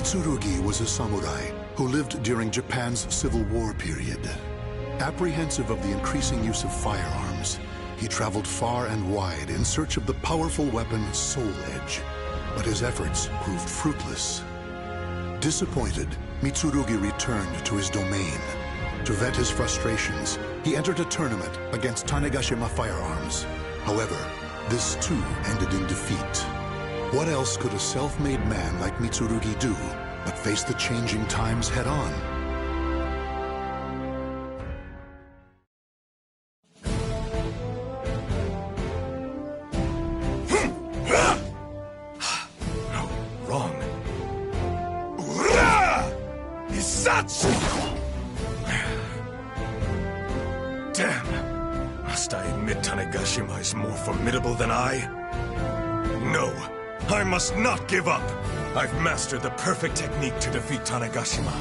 Mitsurugi was a samurai who lived during Japan's Civil War period. Apprehensive of the increasing use of firearms, he traveled far and wide in search of the powerful weapon Soul Edge, but his efforts proved fruitless. Disappointed, Mitsurugi returned to his domain. To vent his frustrations, he entered a tournament against Tanegashima Firearms. However, this too ended in defeat. What else could a self-made man like Mitsurugi do but face the changing times head-on? Wrong. Is such! Damn! Must I admit Tanegashima is more formidable than I? No! I must not give up! I've mastered the perfect technique to defeat Tanegashima.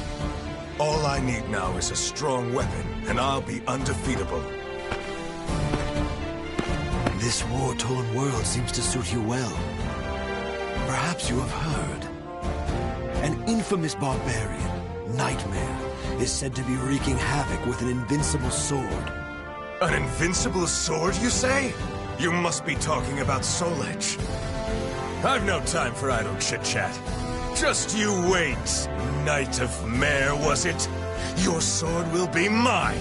All I need now is a strong weapon, and I'll be undefeatable. This war-torn world seems to suit you well. Perhaps you have heard. An infamous barbarian, Nightmare, is said to be wreaking havoc with an invincible sword. An invincible sword, you say? You must be talking about Soul Edge. I've no time for idle chit-chat. Just you wait, Knight of Mare, was it? Your sword will be mine!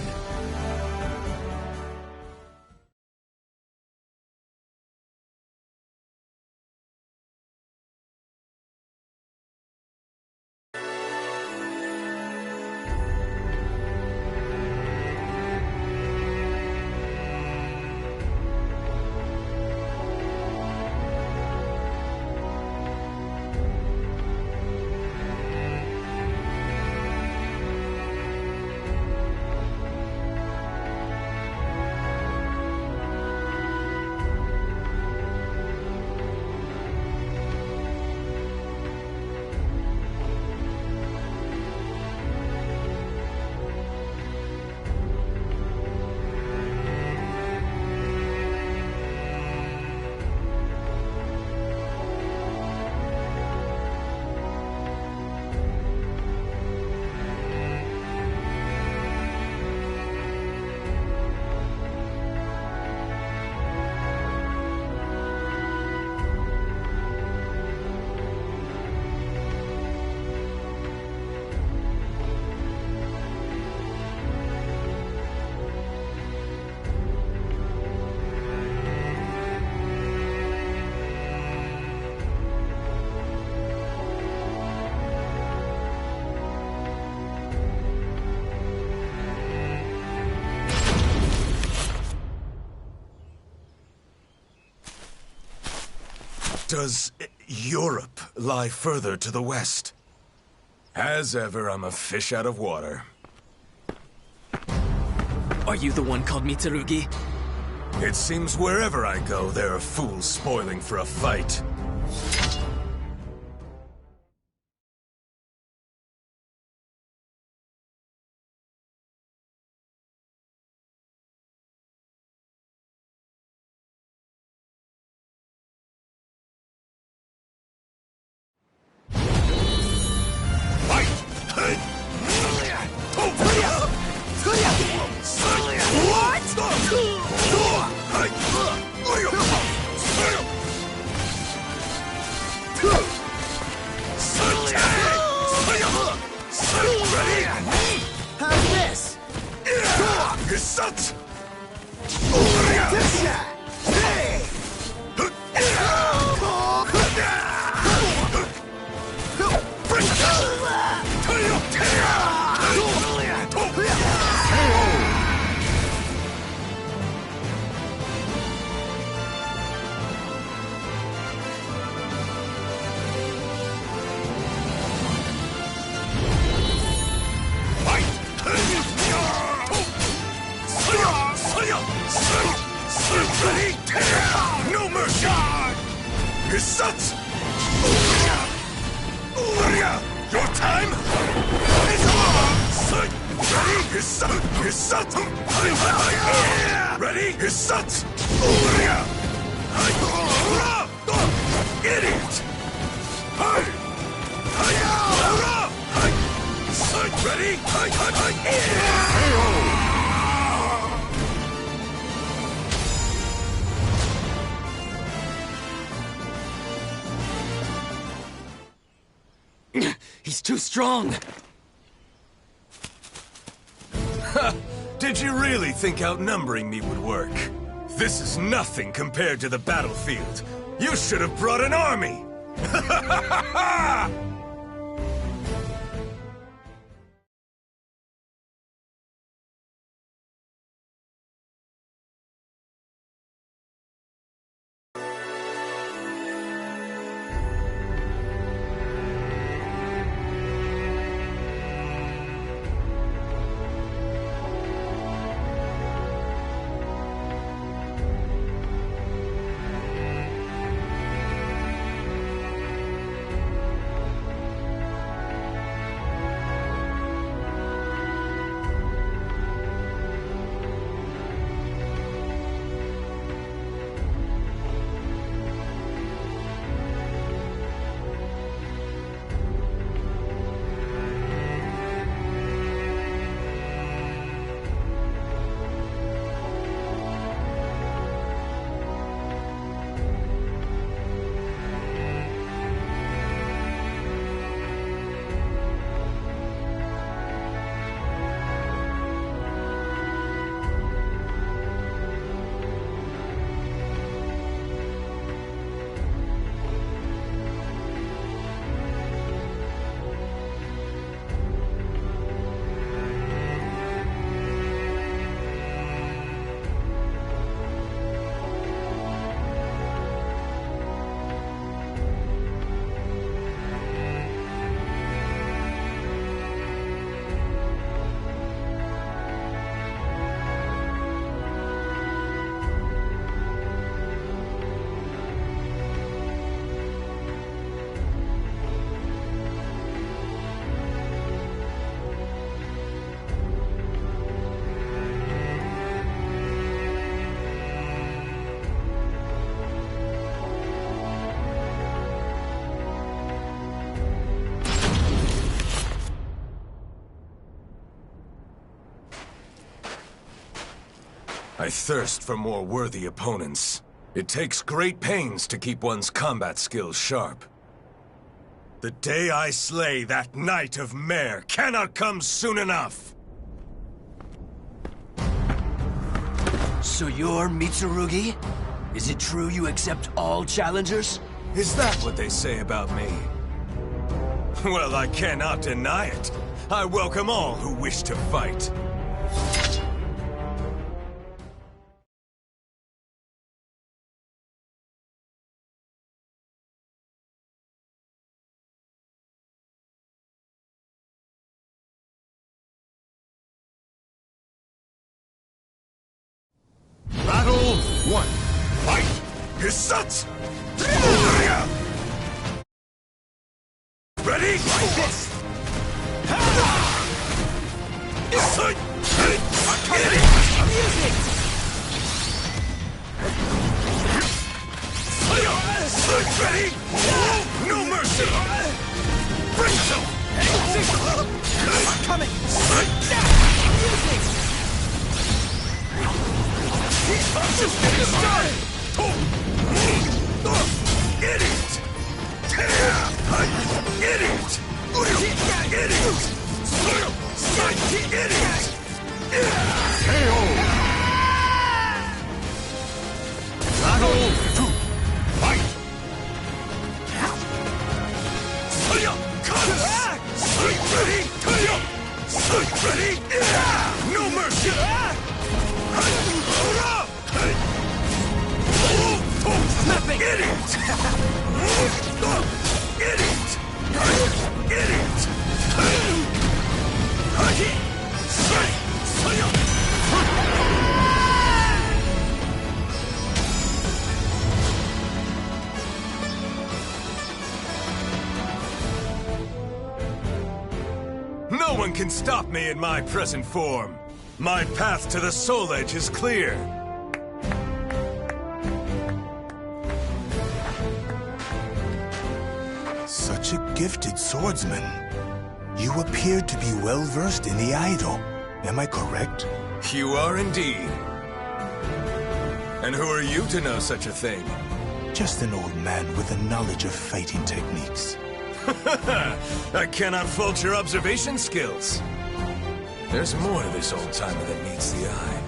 Does Europe lie further to the west? As ever, I'm a fish out of water. Are you the one called Mitsurugi? It seems wherever I go, there are fools spoiling for a fight. No mercy! Your time is over! Ready? Idiot! ready? He's too strong! Did you really think outnumbering me would work? This is nothing compared to the battlefield. You should have brought an army! I thirst for more worthy opponents. It takes great pains to keep one's combat skills sharp. The day I slay that Knight of Mare cannot come soon enough! So you're Mitsurugi? Is it true you accept all challengers? Is that what they say about me? Well, I cannot deny it. I welcome all who wish to fight. Battle 1. Fight! His such! Ready? Like this! Ready? No mercy! Bring some! I'm coming! I'm just getting started! Idiot! Idiot! Idiot! Idiot! Battle 2. Fight! Ready? No mercy! Nothing! Idiot! Idiot! Idiot! No one can stop me in my present form. My path to the Soul Edge is clear. Such a gifted swordsman. You appear to be well-versed in the idol. Am I correct? You are indeed. And who are you to know such a thing? Just an old man with a knowledge of fighting techniques. I cannot fault your observation skills. There's more to this old-timer than meets the eye.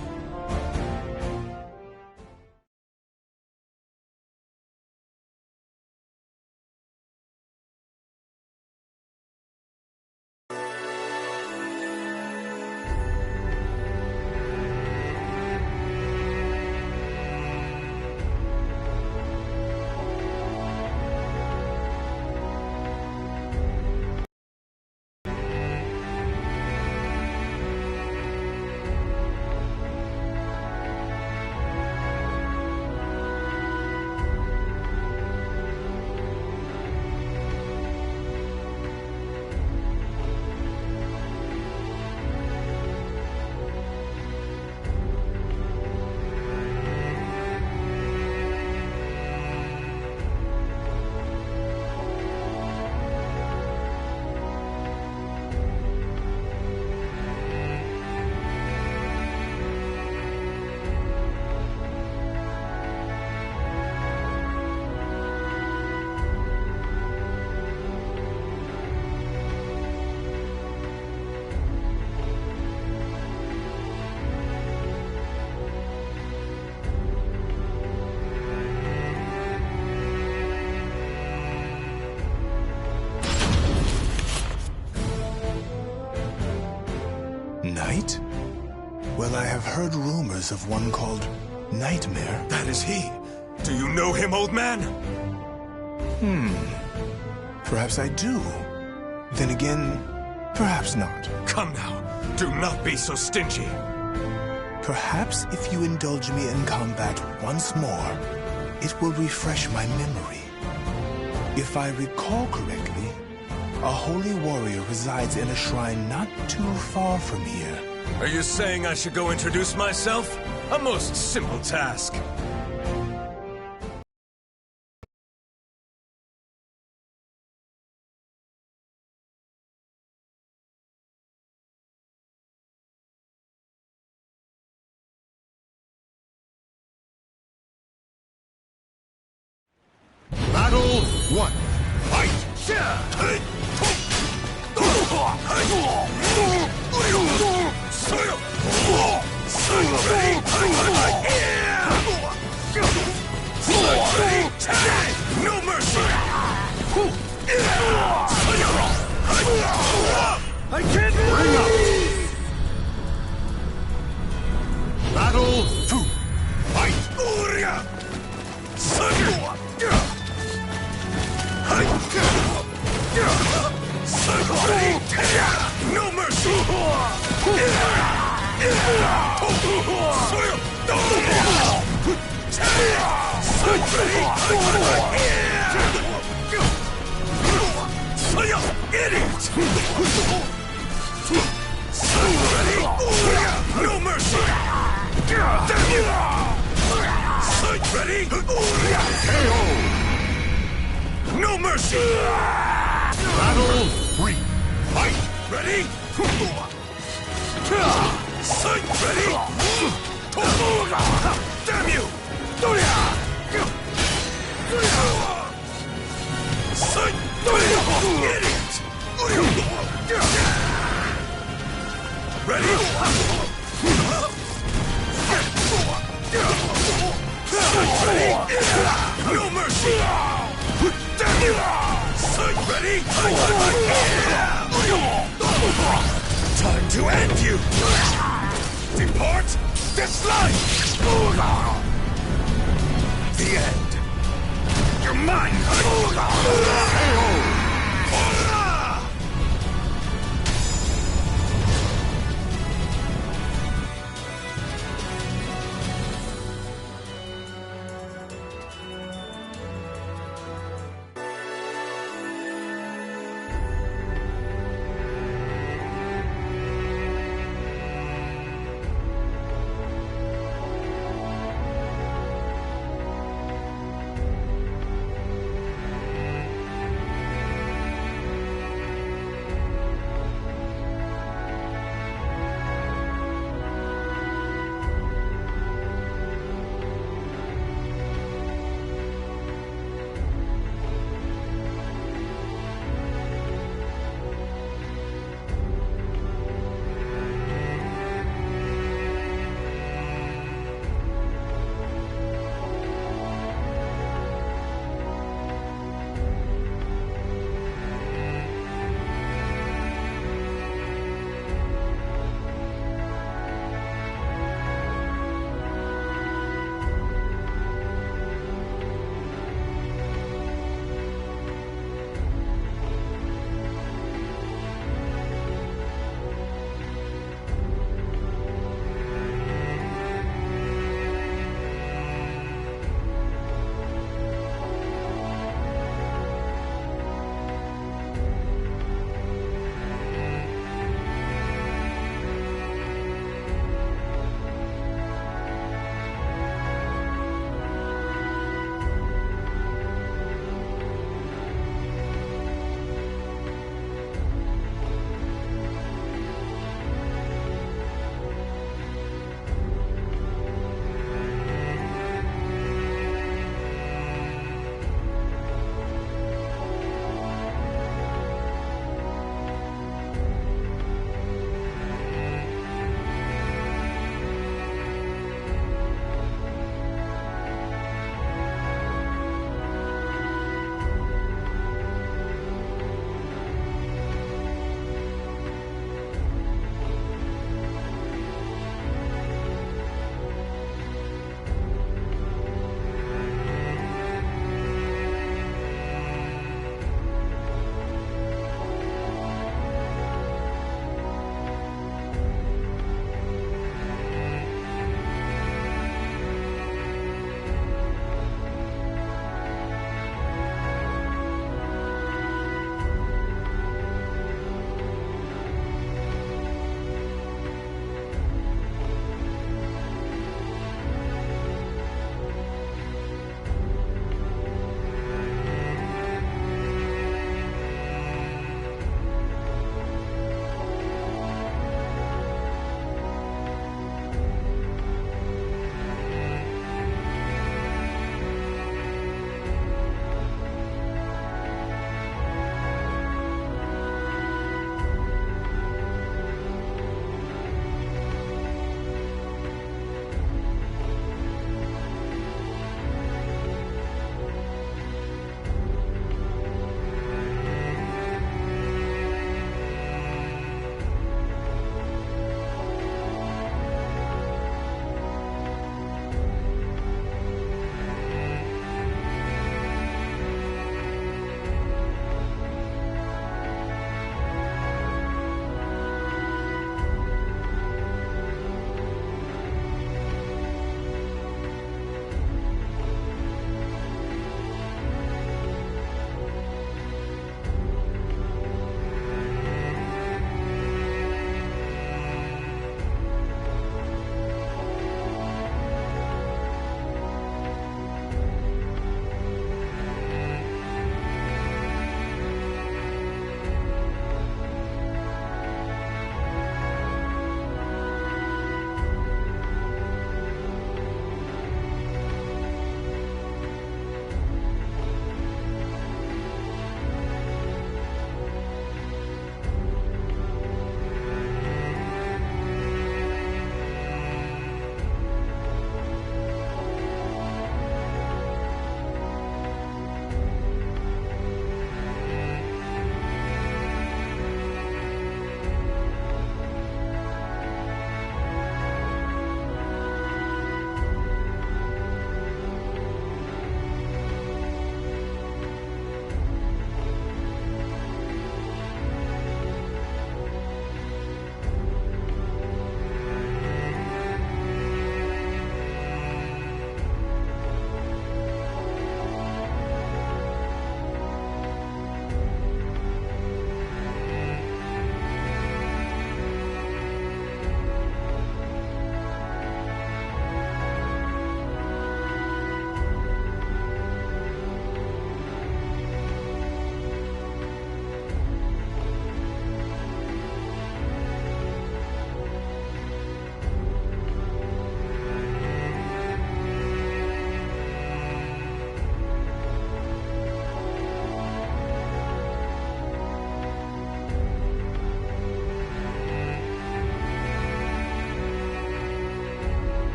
Knight? Well, I have heard rumors of one called Nightmare. That is he. Do you know him, old man? Perhaps I do. Then again, perhaps not. Come now. Do not be so stingy. Perhaps if you indulge me in combat once more, it will refresh my memory. If I recall correctly, a holy warrior resides in a shrine not too far from here. Are you saying I should go introduce myself? A most simple task. Battle 1. Fight! No mercy! I can't Bring up! Battle 2. Fight! No mercy! Idiot! No mercy! Damn you! Sight ready? No mercy! Battle 3. Fight! Ready? Sight ready? Damn you! Sight ready? Idiot! Ready? Sight ready? No mercy! Damn you! Sight ready? Time to end you! Depart this life! The end. You're mine!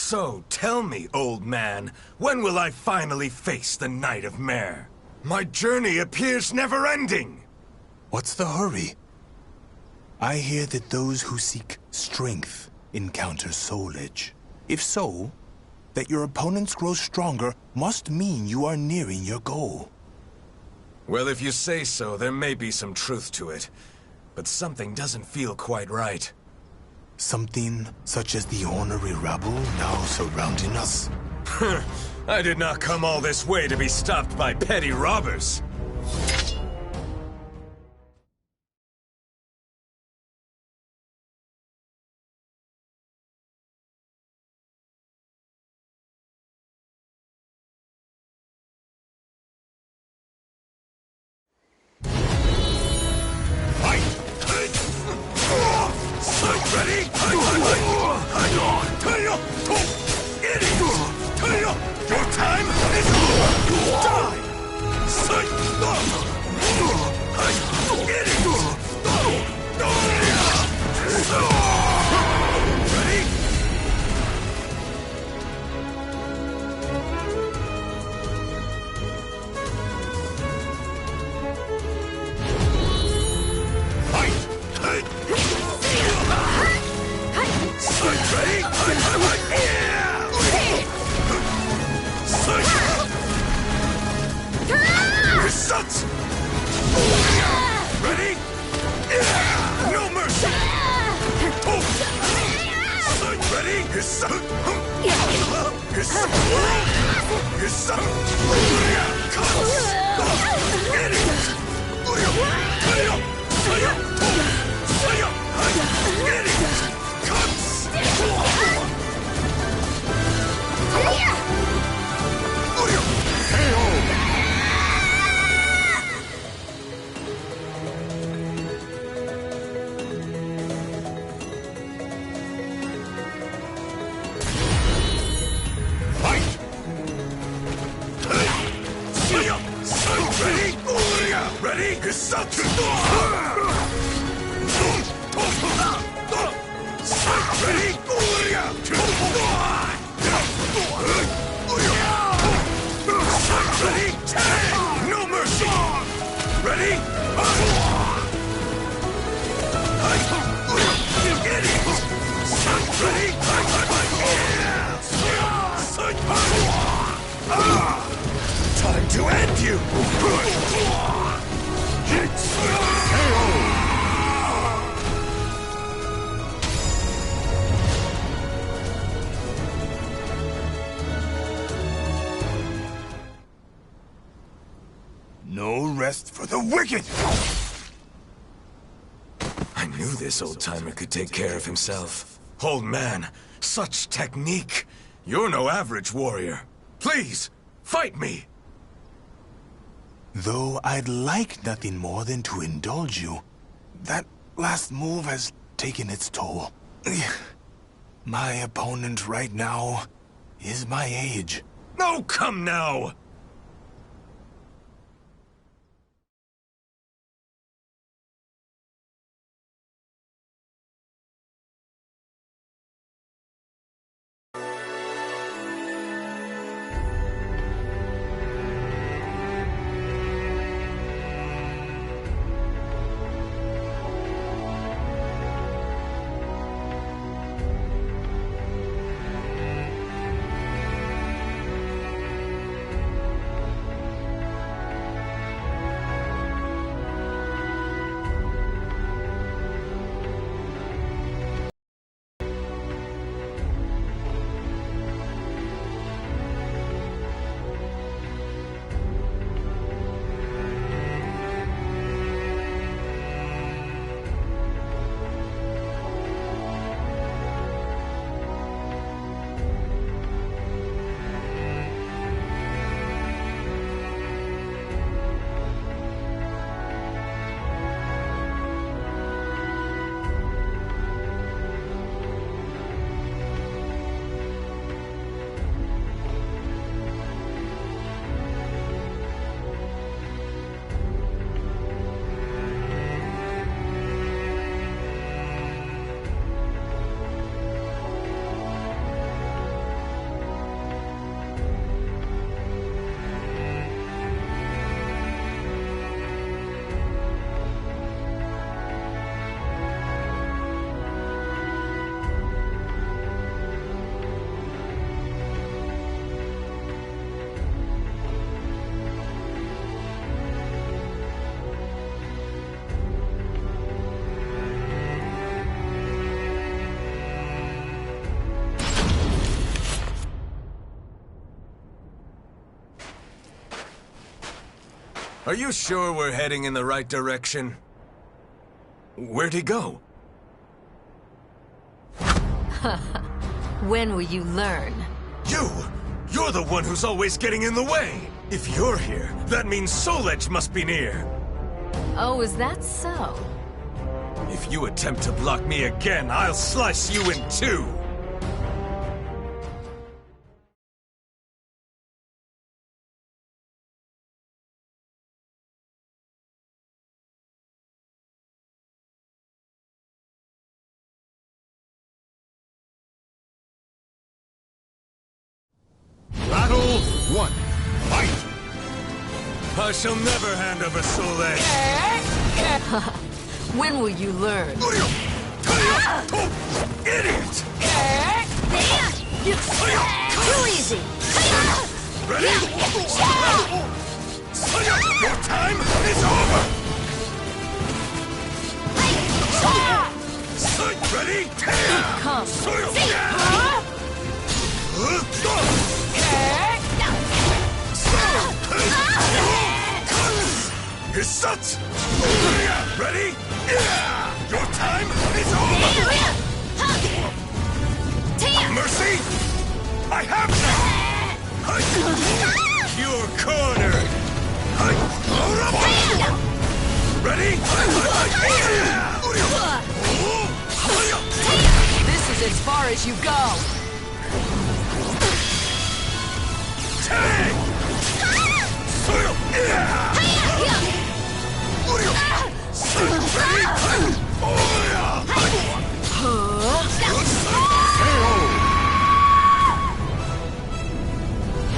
So, tell me, old man, when will I finally face the Knight of Mare? My journey appears never-ending! What's the hurry? I hear that those who seek strength encounter soulage. If so, that your opponents grow stronger must mean you are nearing your goal. Well, if you say so, there may be some truth to it. But something doesn't feel quite right. Something such as the ornery rabble now surrounding us? I did not come all this way to be stopped by petty robbers. Your time is over! Die! Ready? Sucks! Ready? No mercy! Ready? Ready? No mercy! Ready? Time to end you! No rest for the wicked! I knew this old-timer could take care of himself. Old man, such technique! You're no average warrior. Please, fight me! Though I'd like nothing more than to indulge you, that last move has taken its toll. My opponent right now is my age. Oh, come now! Are you sure we're heading in the right direction? Where'd he go? When will you learn? You're the one who's always getting in the way! If you're here, that means Soul Edge must be near! Oh, is that so? If you attempt to block me again, I'll slice you in two! Battle 1. Fight! I shall never hand over Soul Edge! When will you learn? Idiot! Too easy! Ready? Your time is over! Ready? Come. Ready? Your time is over! Mercy! I have none! You're cornered! Ready? This is as far as you go. Tag!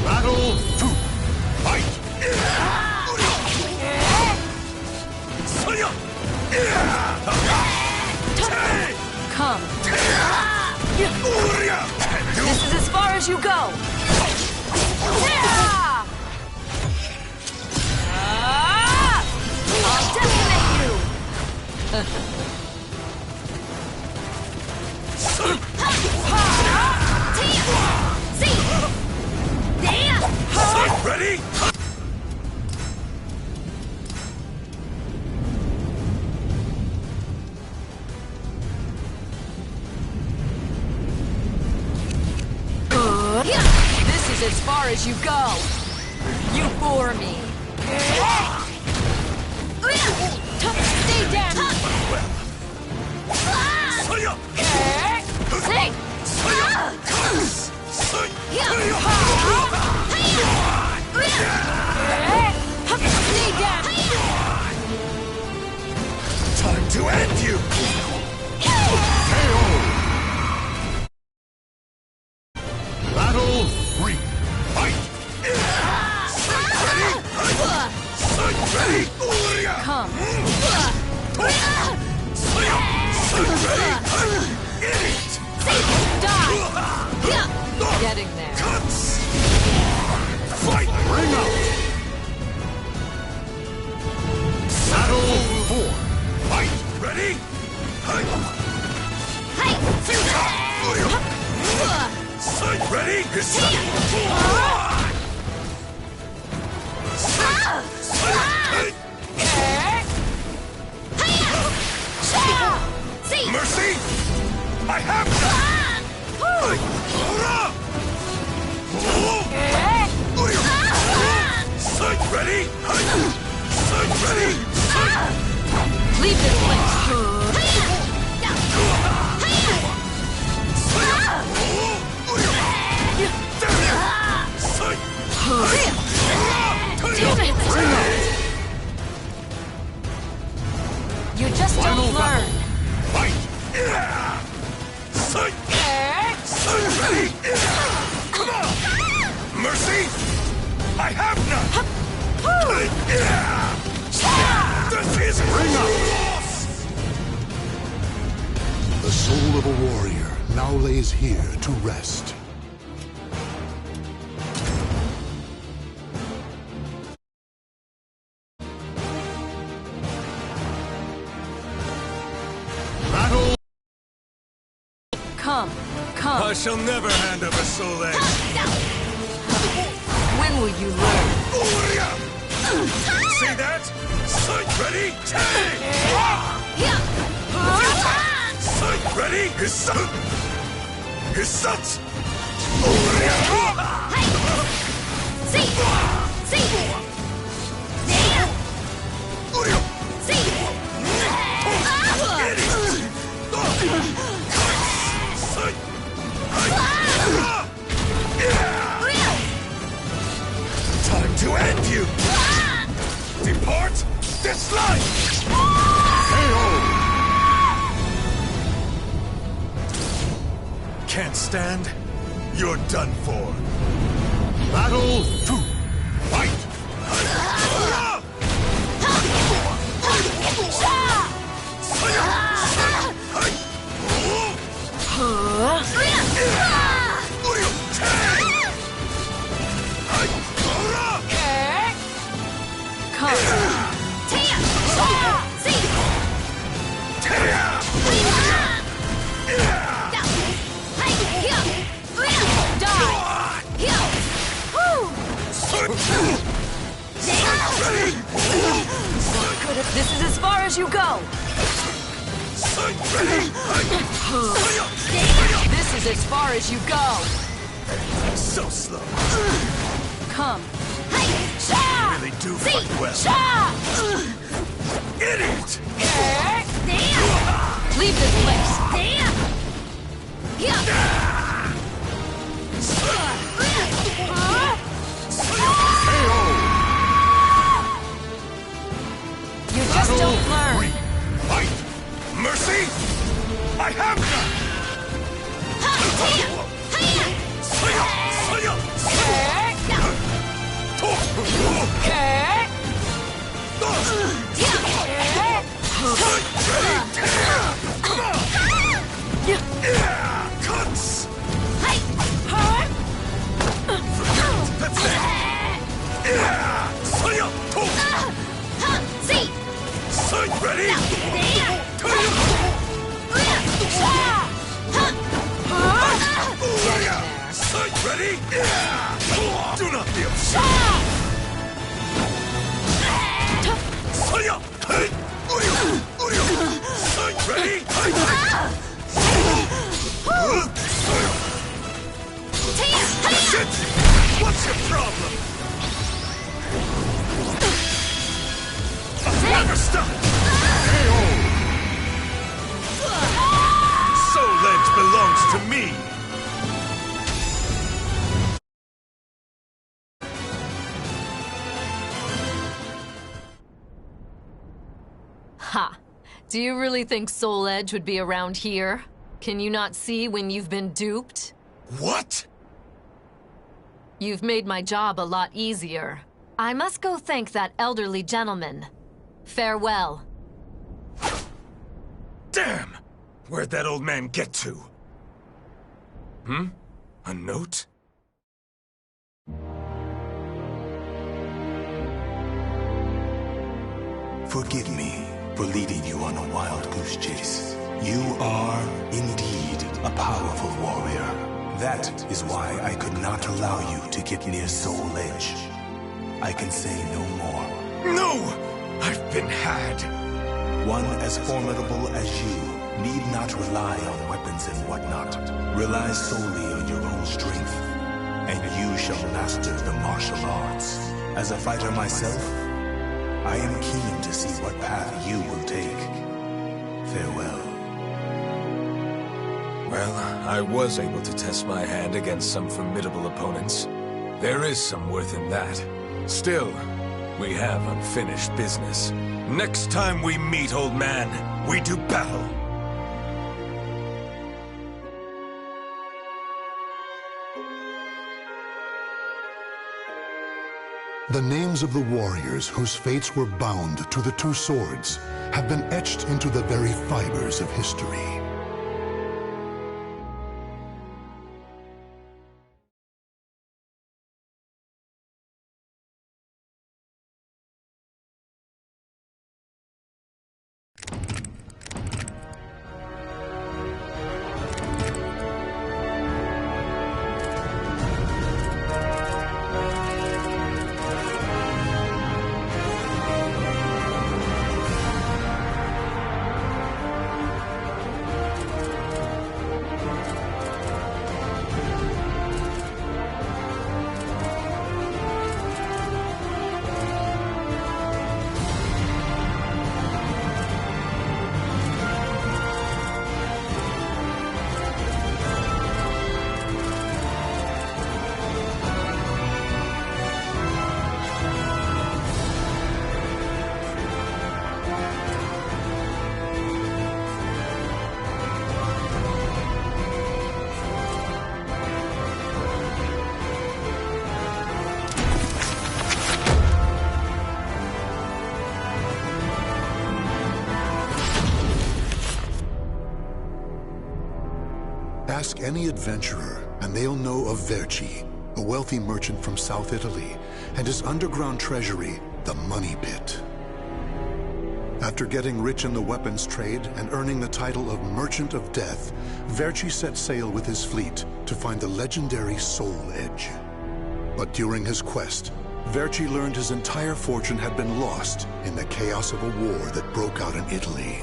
Battle 2. Fight! Come. This is as far as you go. I'll decimate you. Ready? This is as far as you go. You bore me. Stay down. Stay down. Time to end you! Battle 3. Fight! Ready? Come. Ready? Idiot! Die. Getting there. Cuts! Fight! Ring out! Battle 4. Fight! Ready? Ready? Mercy! I have none! Ready? Ready? Leave this place. Damn it! You just don't learn. Fight! Ready? Come on! Mercy! I have none! This is Ring out! loss! The soul of a warrior now lays here to rest. Battle. Come. I shall never hand over Soul Edge. When will you learn? See that? Sight ready, take! Sight ready, his son! His sons! Time to end you! Depart this life! Can't stand? You're done for. Battle 2. Fight! This is as far as you go. This is as far as you go. So slow. Come. You really do fight well. Idiot! Leave this place. You just don't learn. Fight! Mercy? I have none! Cuts! That's it! Sight ready! Sight ready! Do not be upset! Sight ready! Shit! What's your problem? I'll never stop! Soul Edge belongs to me! Ha! Do you really think Soul Edge would be around here? Can you not see when you've been duped? What? You've made my job a lot easier. I must go thank that elderly gentleman. Farewell. Damn! Where'd that old man get to? A note? Forgive me for leading you on a wild goose chase. You are, indeed, a powerful warrior. That is why I could not allow you to get near Soul Edge. I can say no more. No! I've been had! One as formidable as you need not rely on weapons and whatnot. Rely solely on your own strength, and you shall master the martial arts. As a fighter myself, I am keen to see what path you will take. Farewell. Well, I was able to test my hand against some formidable opponents. There is some worth in that. Still, we have unfinished business. Next time we meet, old man, we do battle. The names of the warriors whose fates were bound to the two swords have been etched into the very fibers of history. Ask any adventurer, and they'll know of Verci, a wealthy merchant from South Italy, and his underground treasury, the Money Pit. After getting rich in the weapons trade and earning the title of Merchant of Death, Verci set sail with his fleet to find the legendary Soul Edge. But during his quest, Verci learned his entire fortune had been lost in the chaos of a war that broke out in Italy.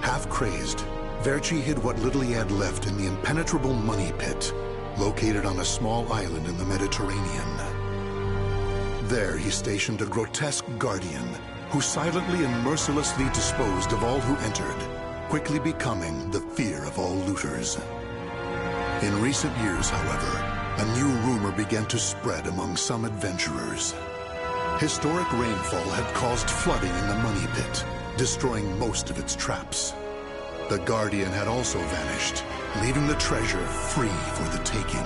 Half crazed, Verci hid what little he had left in the impenetrable Money Pit, located on a small island in the Mediterranean. There he stationed a grotesque guardian who silently and mercilessly disposed of all who entered, quickly becoming the fear of all looters. In recent years, however, a new rumor began to spread among some adventurers. Historic rainfall had caused flooding in the Money Pit, destroying most of its traps. The Guardian had also vanished, leaving the treasure free for the taking.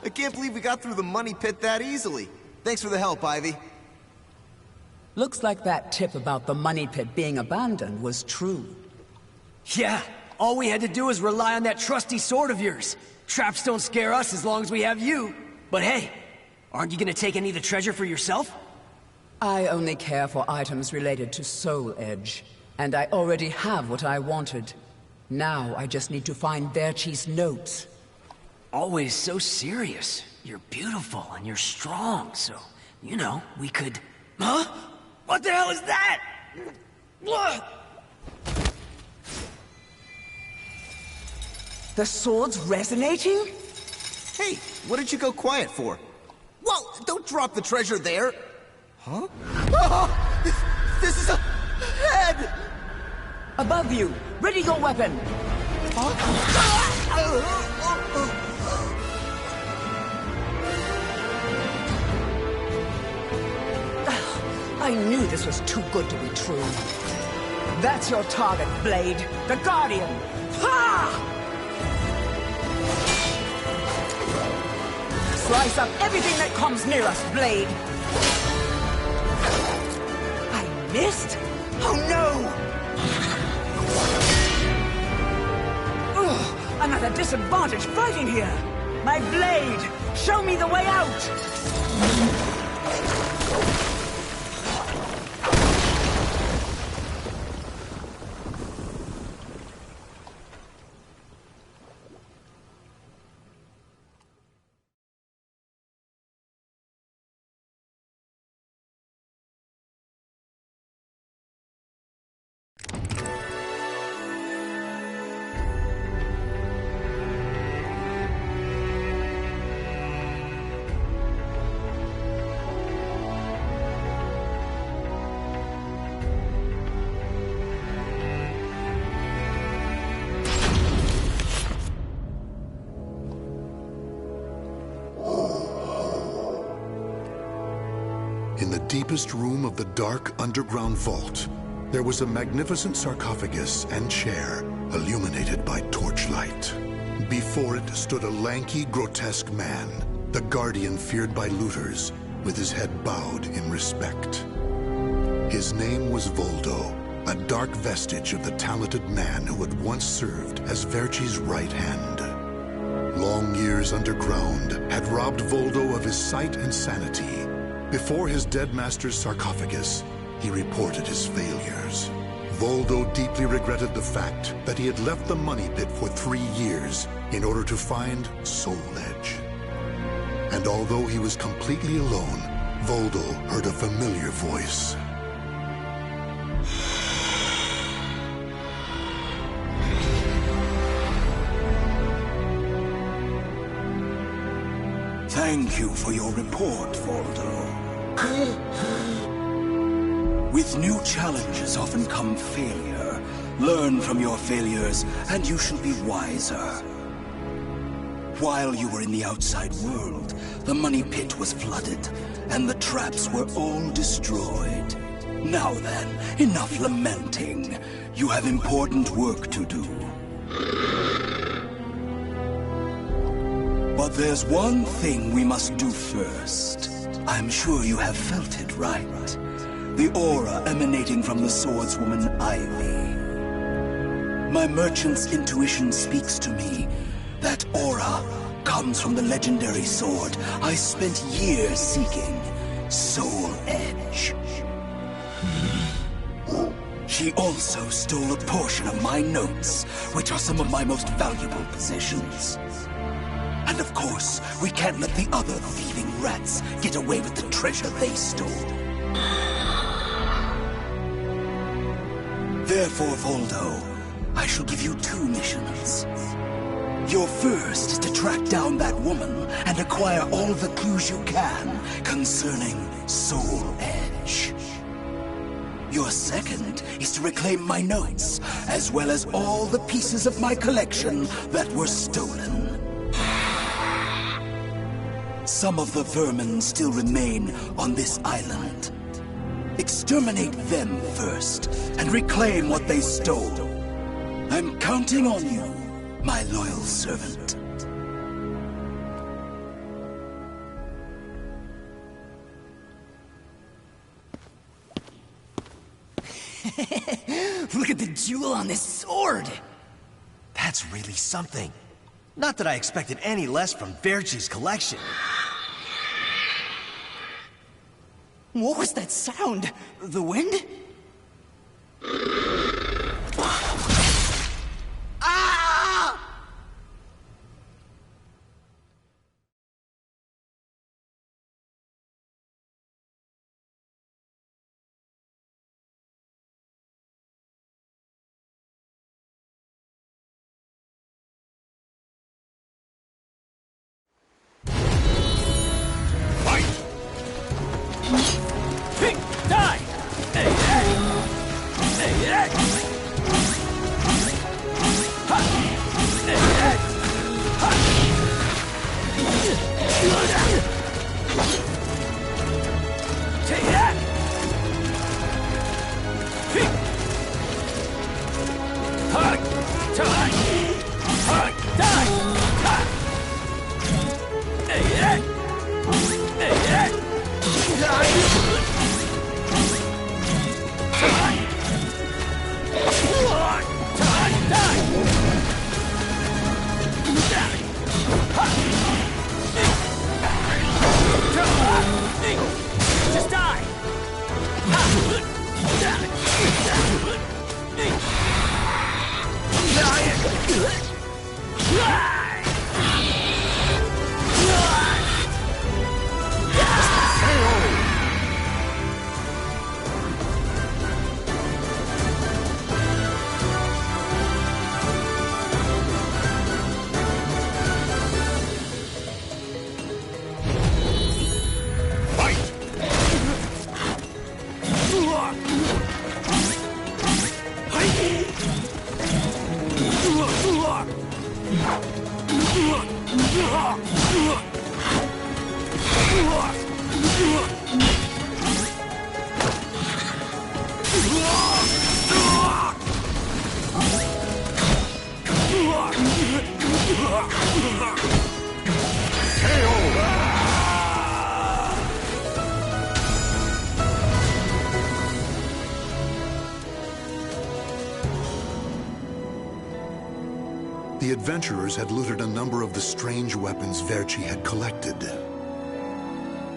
I can't believe we got through the Money Pit that easily. Thanks for the help, Ivy. Looks like that tip about the Money Pit being abandoned was true. Yeah, all we had to do was rely on that trusty sword of yours. Traps don't scare us as long as we have you. But hey, aren't you gonna take any of the treasure for yourself? I only care for items related to Soul Edge, and I already have what I wanted. Now I just need to find Verci's notes. Always so serious. You're beautiful and you're strong, so, you know, we could... Huh? What the hell is that? The sword's resonating? Hey, what did you go quiet for? Whoa, don't drop the treasure there! Huh? Oh, this is a head! Above you! Ready your weapon! I knew this was too good to be true. That's your target, Blade. The Guardian! Ha! Slice up everything that comes near us, Blade! I missed? Oh no! Ugh, I'm at a disadvantage fighting here! My blade! Show me the way out! In the deepest room of the dark underground vault, there was a magnificent sarcophagus and chair illuminated by torchlight. Before it stood a lanky, grotesque man, the Guardian feared by looters, with his head bowed in respect. His name was Voldo, a dark vestige of the talented man who had once served as Verci's right hand. Long years underground had robbed Voldo of his sight and sanity. Before his dead master's sarcophagus, he reported his failures. Voldo deeply regretted the fact that he had left the Money Pit for 3 years in order to find Soul Edge. And although he was completely alone, Voldo heard a familiar voice. Thank you for your report, Voldo. With new challenges often come failure. Learn from your failures, and you shall be wiser. While you were in the outside world, the Money Pit was flooded, and the traps were all destroyed. Now then, enough lamenting. You have important work to do. But But there's one thing we must do first. I'm sure you have felt it, right? The aura emanating from the swordswoman Ivy. My merchant's intuition speaks to me. That aura comes from the legendary sword I spent years seeking, Soul Edge. She also stole a portion of my notes, which are some of my most valuable possessions. And of course, we can't let the other thieving rats get away with the treasure they stole. Therefore, Voldo, I shall give you 2 missions. Your first is to track down that woman and acquire all the clues you can concerning Soul Edge. Your second is to reclaim my notes, as well as all the pieces of my collection that were stolen. Some of the vermin still remain on this island. Exterminate them first, and reclaim what they stole. I'm counting on you, my loyal servant. Look at the jewel on this sword! That's really something. Not that I expected any less from Verci's collection. What was that sound? The wind? Ah! Just die! The adventurers had looted a number of the strange weapons Verci had collected.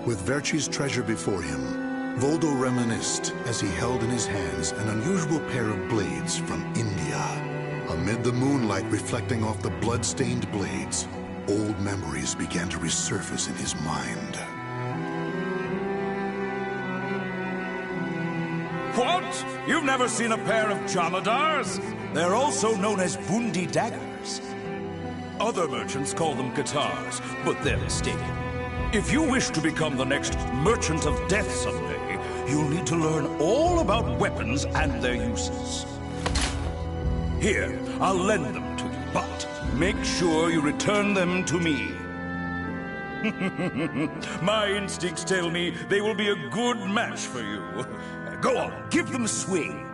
With Verci's treasure before him, Voldo reminisced as he held in his hands an unusual pair of blades from India. Amid the moonlight reflecting off the blood-stained blades, old memories began to resurface in his mind. What? You've never seen a pair of Jamadars? They're also known as Bundi daggers. Other merchants call them guitars, but they're mistaken. If you wish to become the next Merchant of Death someday, you'll need to learn all about weapons and their uses. Here, I'll lend them to you, but make sure you return them to me. My instincts tell me they will be a good match for you. Go on, give them a swing.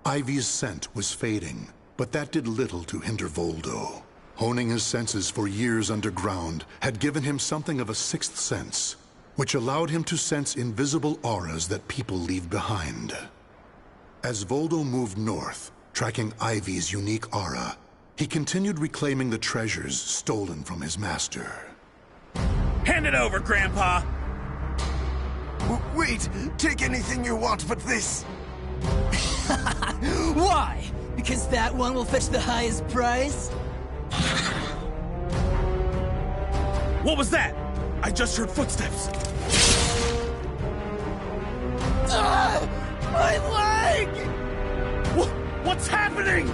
Ivy's scent was fading, but that did little to hinder Voldo. Honing his senses for years underground had given him something of a sixth sense, which allowed him to sense invisible auras that people leave behind. As Voldo moved north, tracking Ivy's unique aura, he continued reclaiming the treasures stolen from his master. Hand it over, Grandpa! Wait! Take anything you want but this! Why? Because that one will fetch the highest price? What was that? I just heard footsteps. My leg! What's happening?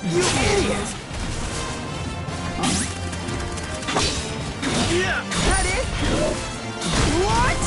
You idiot! That it? What?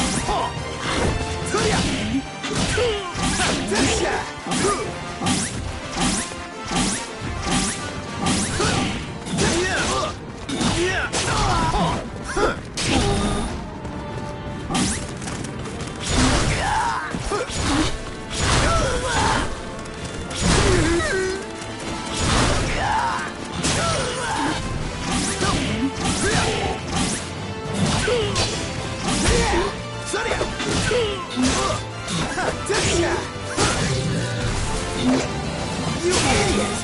You idiot!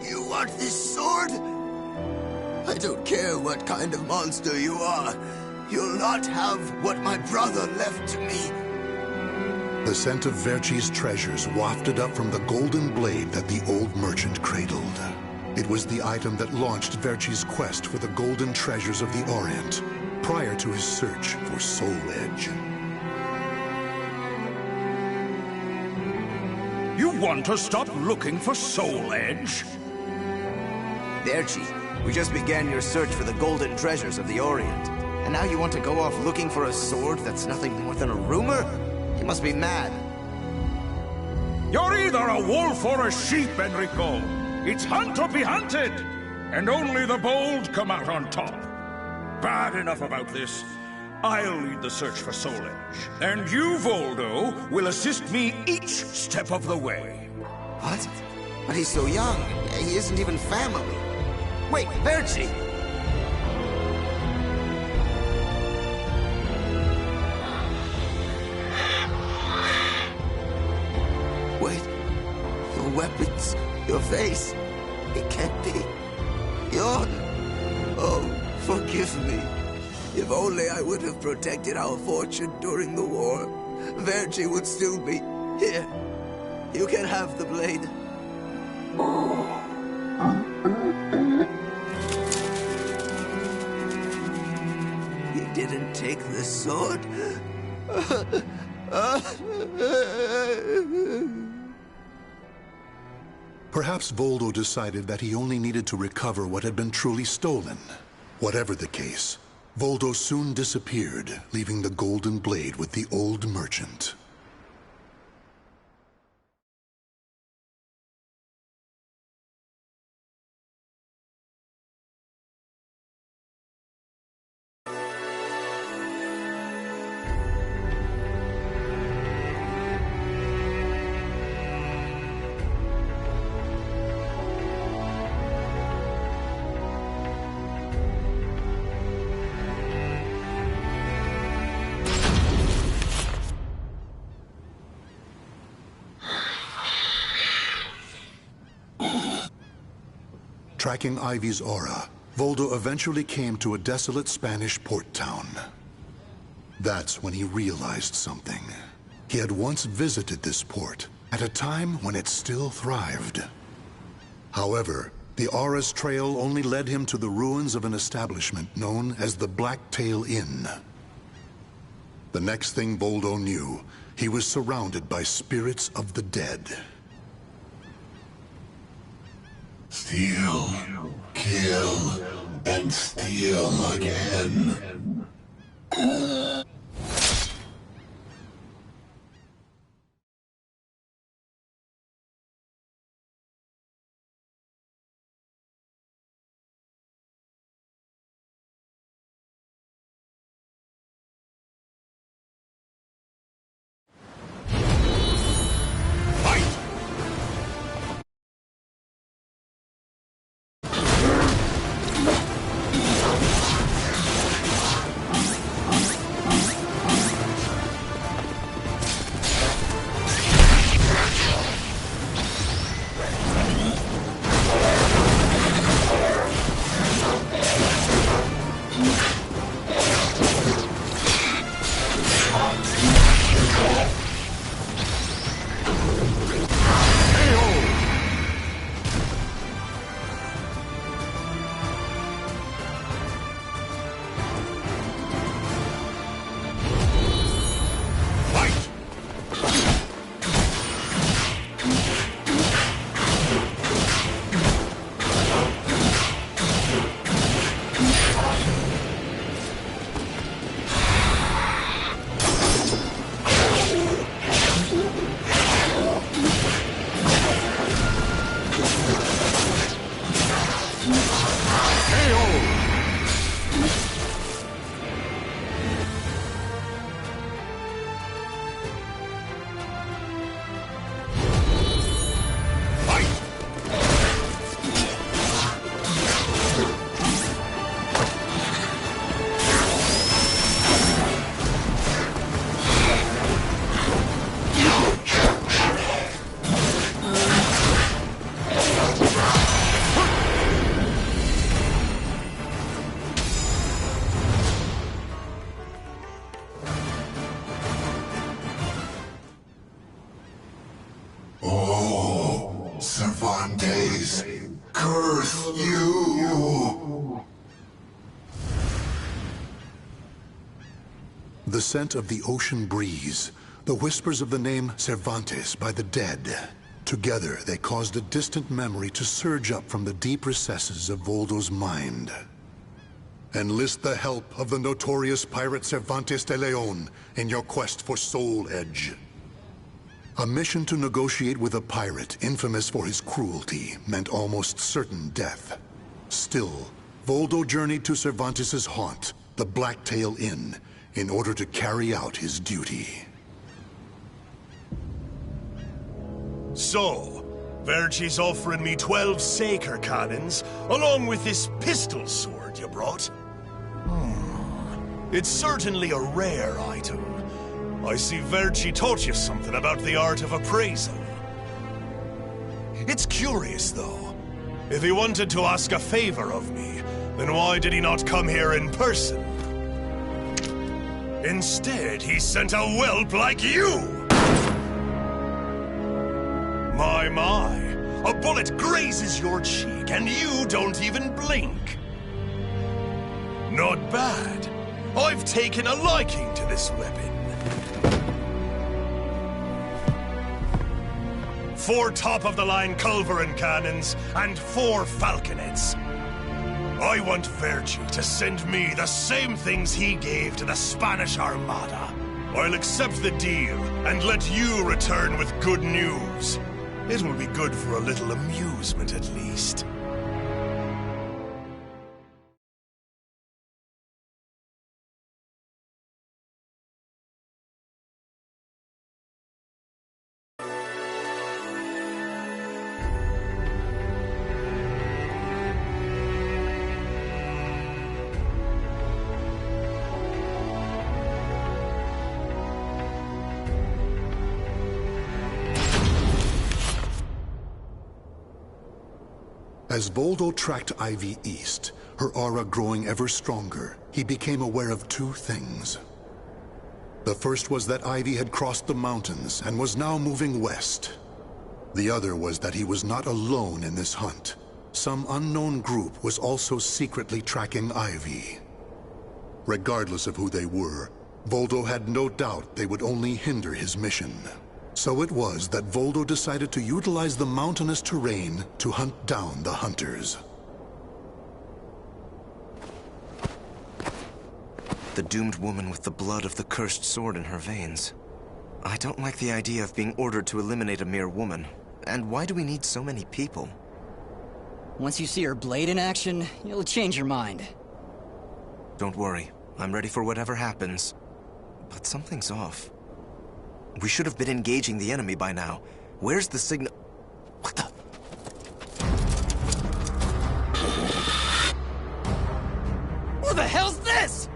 You want this sword? I don't care what kind of monster you are. You'll not have what my brother left to me. The scent of Verci's treasures wafted up from the golden blade that the old merchant cradled. It was the item that launched Verci's quest for the golden treasures of the Orient, prior to his search for Soul Edge. You want to stop looking for Soul Edge? Verci, we just began your search for the golden treasures of the Orient. And now you want to go off looking for a sword that's nothing more than a rumor? You must be mad. You're either a wolf or a sheep, Enrico. It's hunt or be hunted. And only the bold come out on top. Bad enough about this. I'll lead the search for Soul Edge. And you, Voldo, will assist me each step of the way. What? But he's so young. He isn't even family. Wait, Verci! Wait. Your weapons, your face. It can't be. You're... Oh, forgive me. If only I would have protected our fortune during the war, Verci would still be here. You can have the blade. You didn't take the sword? Perhaps Voldo decided that he only needed to recover what had been truly stolen. Whatever the case, Voldo soon disappeared, leaving the golden blade with the old merchant. Tracking Ivy's aura, Voldo eventually came to a desolate Spanish port town. That's when he realized something. He had once visited this port, at a time when it still thrived. However, the aura's trail only led him to the ruins of an establishment known as the Blacktail Inn. The next thing Voldo knew, he was surrounded by spirits of the dead. Steal, kill, and steal again. Cervantes, curse you! The scent of the ocean breeze, the whispers of the name Cervantes by the dead. Together, they caused a distant memory to surge up from the deep recesses of Voldo's mind. Enlist the help of the notorious pirate Cervantes de Leon in your quest for Soul Edge. A mission to negotiate with a pirate infamous for his cruelty meant almost certain death. Still, Voldo journeyed to Cervantes' haunt, the Blacktail Inn, in order to carry out his duty. So, Verci's offering me 12 Saker cannons, along with this pistol sword you brought. It's certainly a rare item. I see Verci taught you something about the art of appraisal. It's curious, though. If he wanted to ask a favor of me, then why did he not come here in person? Instead, he sent a whelp like you! My, a bullet grazes your cheek and you don't even blink. Not bad. I've taken a liking to this weapon. 4 top-of-the-line culverin cannons and 4 falconets. I want Verci to send me the same things he gave to the Spanish Armada. I'll accept the deal and let you return with good news. It will be good for a little amusement, at least. As Voldo tracked Ivy east, her aura growing ever stronger, he became aware of two things. The first was that Ivy had crossed the mountains and was now moving west. The other was that he was not alone in this hunt. Some unknown group was also secretly tracking Ivy. Regardless of who they were, Voldo had no doubt they would only hinder his mission. So it was that Voldo decided to utilize the mountainous terrain to hunt down the hunters. The doomed woman with the blood of the cursed sword in her veins. I don't like the idea of being ordered to eliminate a mere woman. And why do we need so many people? Once you see her blade in action, you'll change your mind. Don't worry. I'm ready for whatever happens. But something's off. We should have been engaging the enemy by now. Where's the signal? What the? What the hell's this?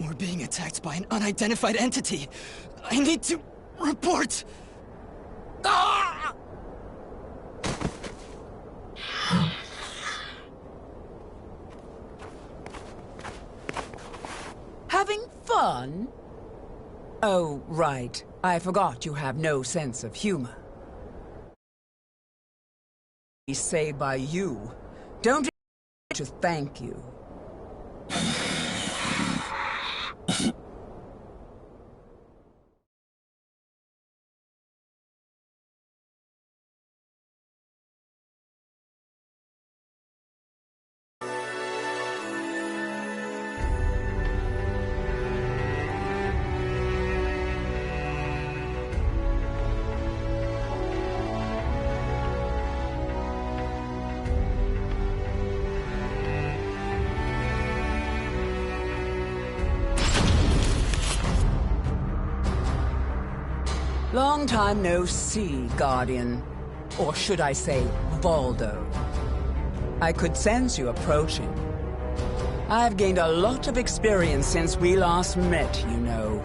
We're being attacked by an unidentified entity. I need to report. Ah! Having fun? Oh, right. I forgot you have no sense of humor. Say by you. Don't to thank you. Long time no see, Guardian. Or should I say, Voldo. I could sense you approaching. I've gained a lot of experience since we last met, you know.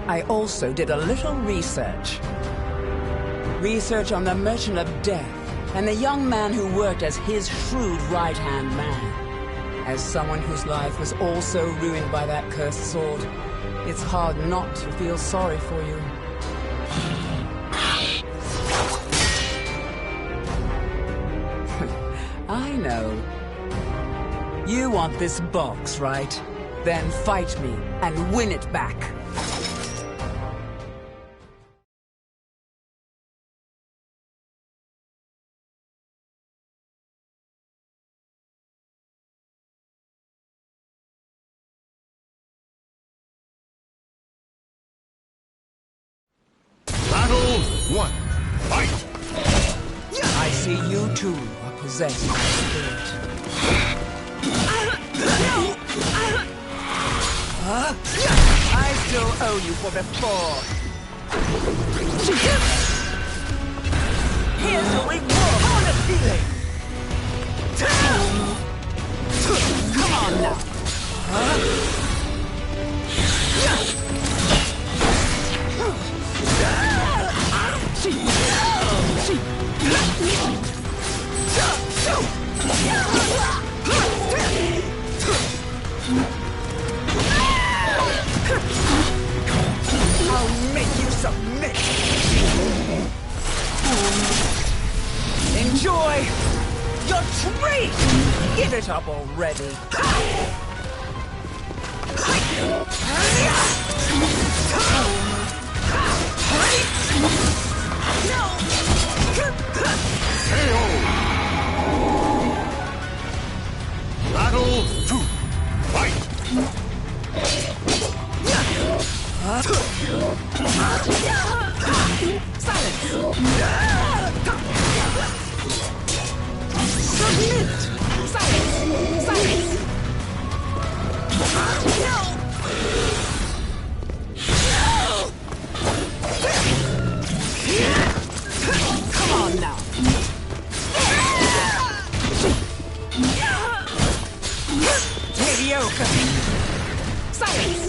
I also did a little research. Research on the Merchant of Death, and the young man who worked as his shrewd right-hand man. As someone whose life was also ruined by that cursed sword, it's hard not to feel sorry for you. I know. You want this box, right? Then fight me and win it back. Battle 1. Fight! I see you too are possessed by spirit. I still owe you for before. Here's your reward. How the feeling? Come on now. I'll make you submit. Enjoy your treat. Give it up already. Battle 2. Fight! Silence! Submit! Silence! Silence! No! Come on now! Mediocre! Silence!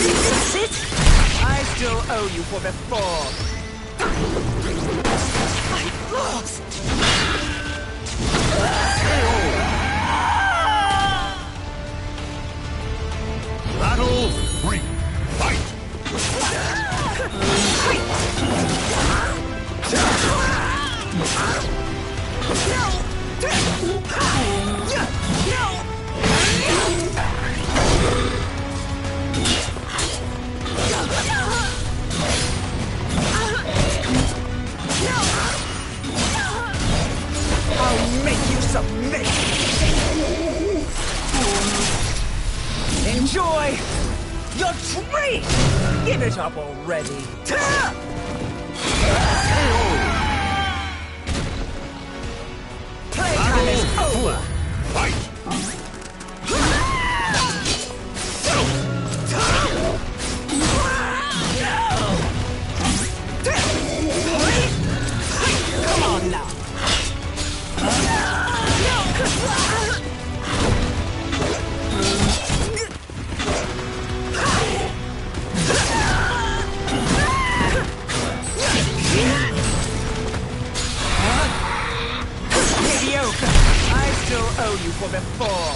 That's it? I still owe you for before. I lost! Battle 3. Fight! I'll make you submit! Enjoy your treat! Give it up already! Playtime is over! Fight! Come on now! Mediocre! I still owe you for before.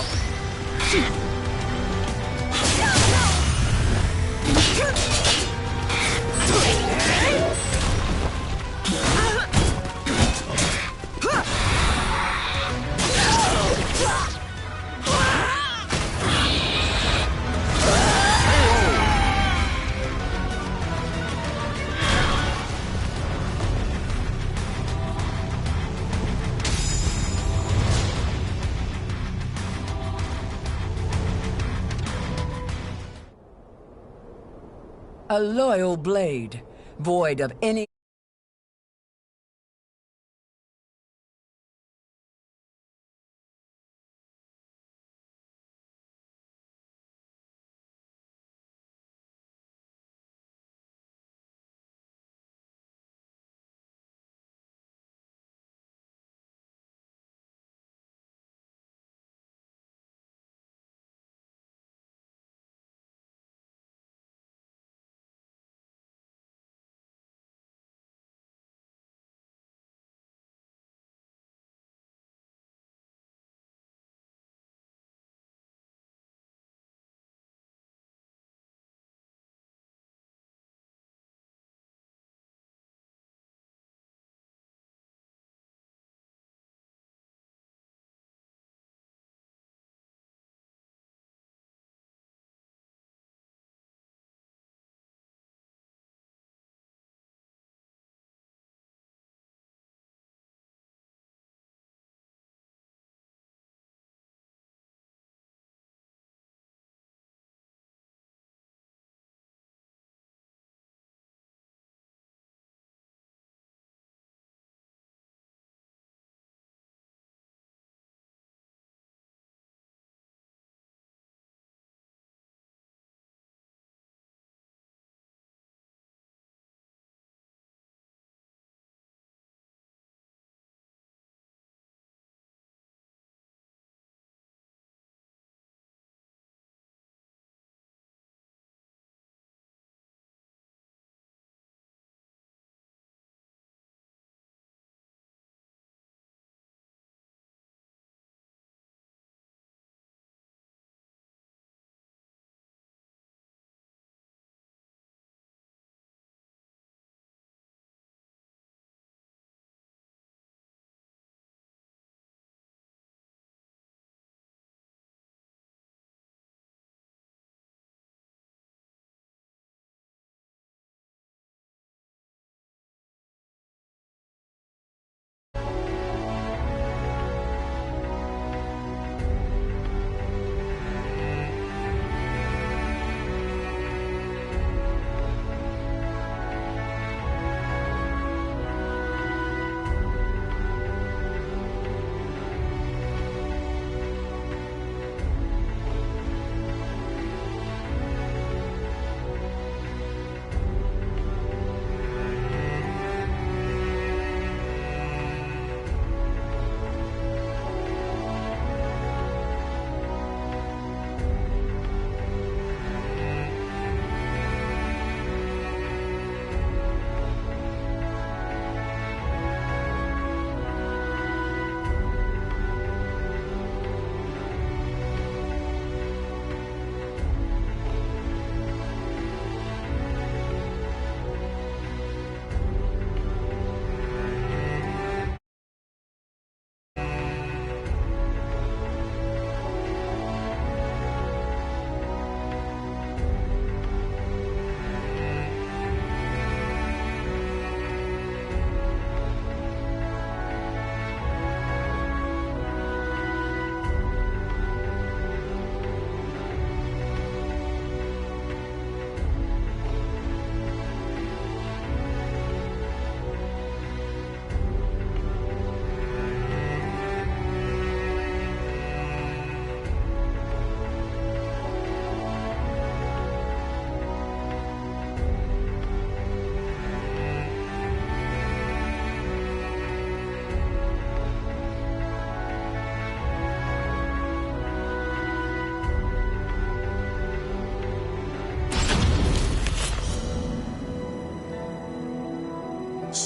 A loyal blade, void of any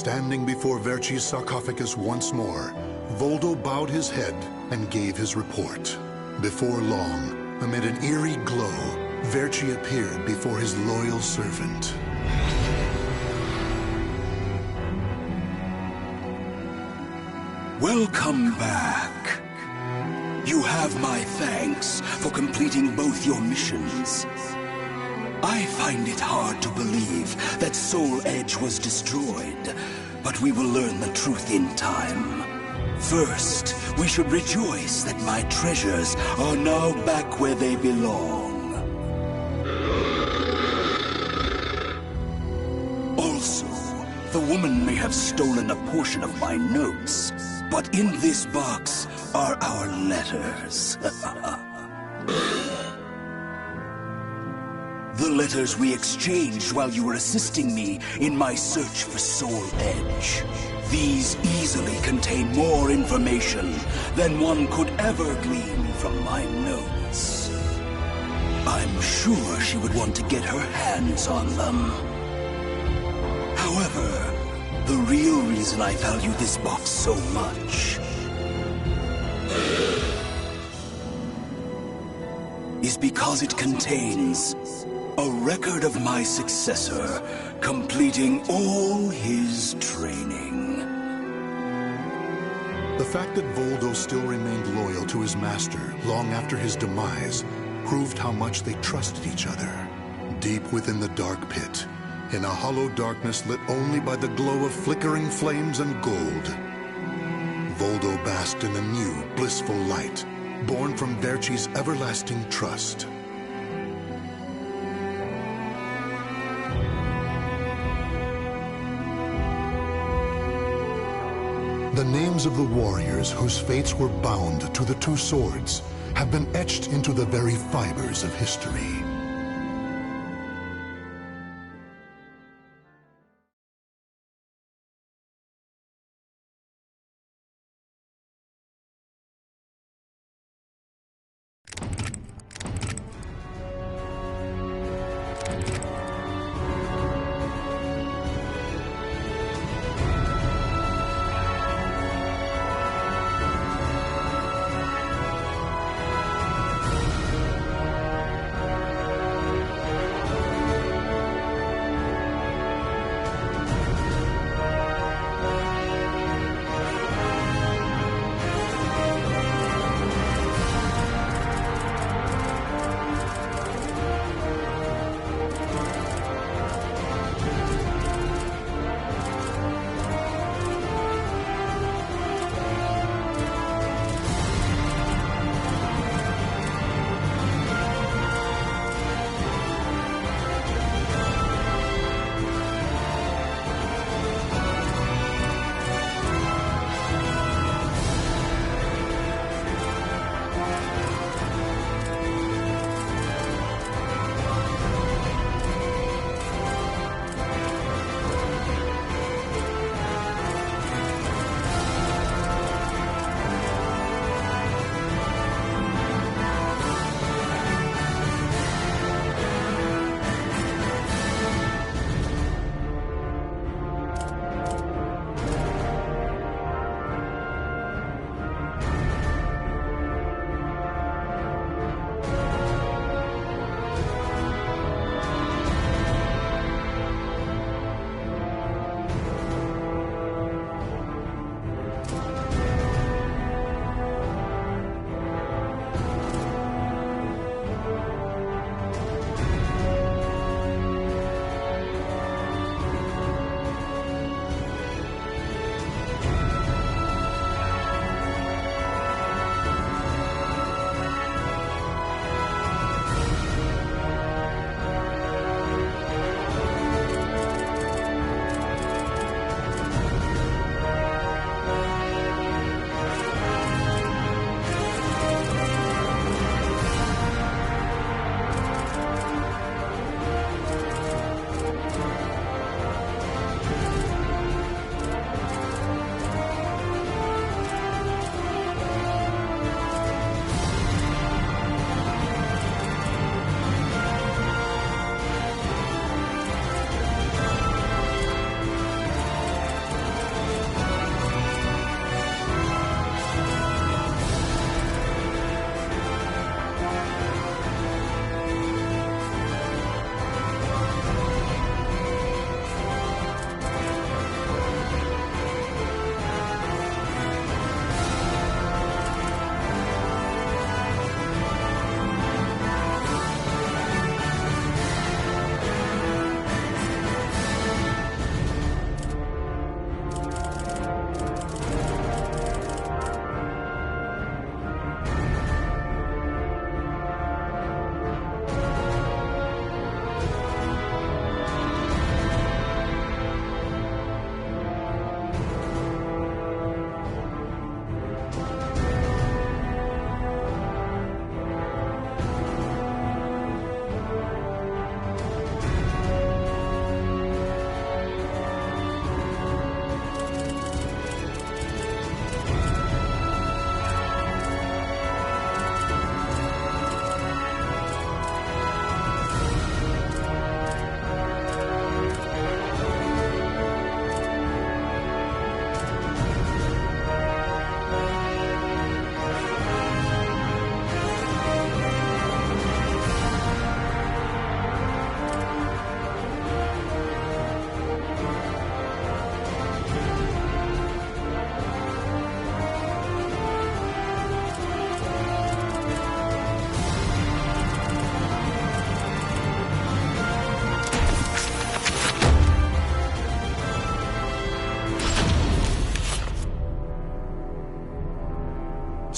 Standing before Verci's sarcophagus once more, Voldo bowed his head and gave his report. Before long, amid an eerie glow, Verci appeared before his loyal servant. Welcome back. You have my thanks for completing both your missions. I find it hard to believe that Soul Edge was destroyed, but we will learn the truth in time. First, we should rejoice that my treasures are now back where they belong. Also, the woman may have stolen a portion of my notes, but in this box are our letters. The letters we exchanged while you were assisting me in my search for Soul Edge. These easily contain more information than one could ever glean from my notes. I'm sure she would want to get her hands on them. However, the real reason I value this box so much is because it contains a record of my successor completing all his training. The fact that Voldo still remained loyal to his master long after his demise proved how much they trusted each other. Deep within the dark pit, in a hollow darkness lit only by the glow of flickering flames and gold, Voldo basked in a new, blissful light, born from Verci's everlasting trust. The names of the warriors whose fates were bound to the two swords have been etched into the very fibers of history.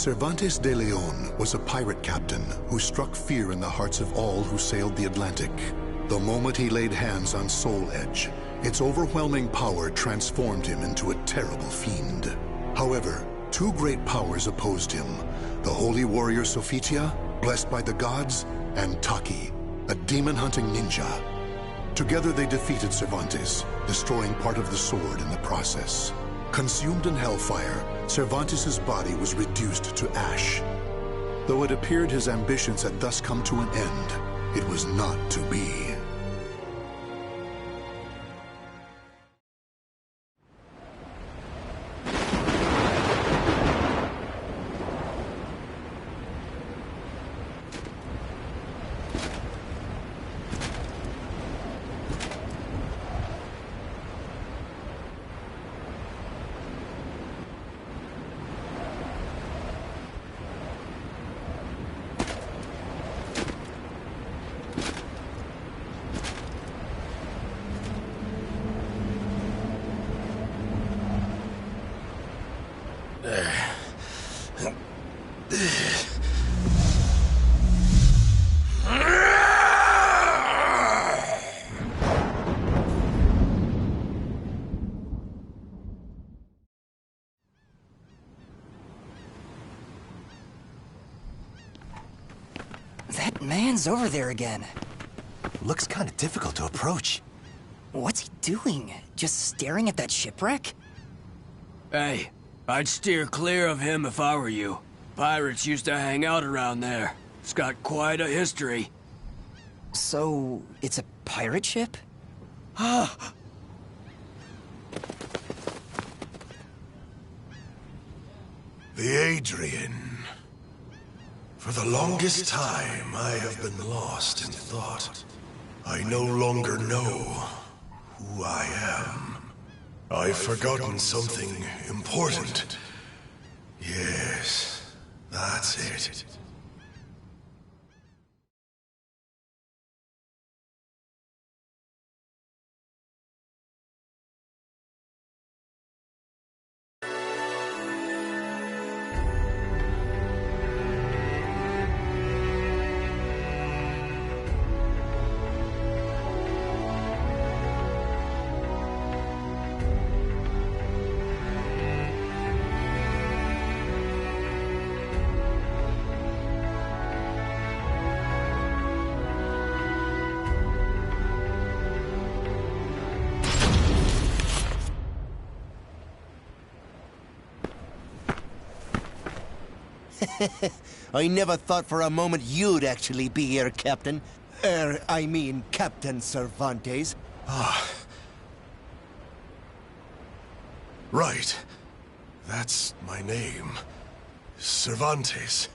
Cervantes de Leon was a pirate captain who struck fear in the hearts of all who sailed the Atlantic. The moment he laid hands on Soul Edge, its overwhelming power transformed him into a terrible fiend. However, two great powers opposed him: the holy warrior Sophitia, blessed by the gods, and Taki, a demon-hunting ninja. Together they defeated Cervantes, destroying part of the sword in the process. Consumed in hellfire, Cervantes' body was reduced to ash. Though it appeared his ambitions had thus come to an end, it was not to be. That man's over there again. Looks kind of difficult to approach. What's he doing? Just staring at that shipwreck? Hey, I'd steer clear of him if I were you. Pirates used to hang out around there. It's got quite a history. So, it's a pirate ship? The Adrian. For the longest time, I have been lost in thought. I no longer know who I am. I've forgotten something important. Yes, that's it. I never thought for a moment you'd actually be here, Captain. I mean, Captain Cervantes. Right. That's my name. Cervantes.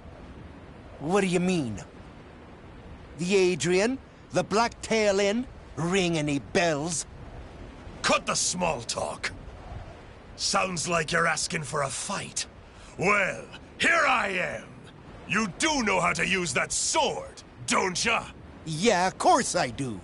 What do you mean? The Adrian? The Black Tail Inn? Ring any bells? Cut the small talk. Sounds like you're asking for a fight. Well, here I am. You do know how to use that sword, don't ya? Yeah, of course I do.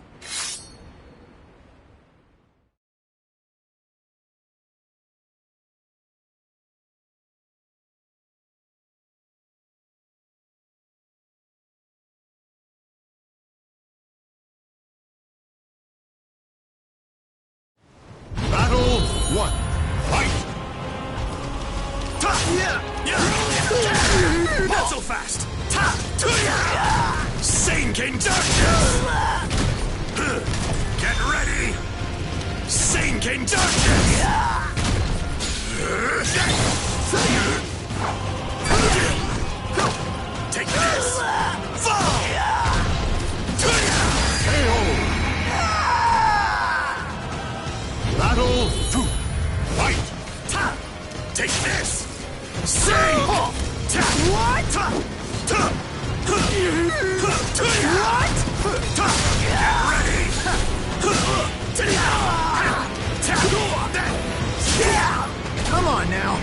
Battle 1. Fight! Not so fast! Sankin Darkness! Get ready! Sankin Darkness! Take this! Fall! Battle 2. Fight! Take this! Sing! What? What? Get ready! Come on now.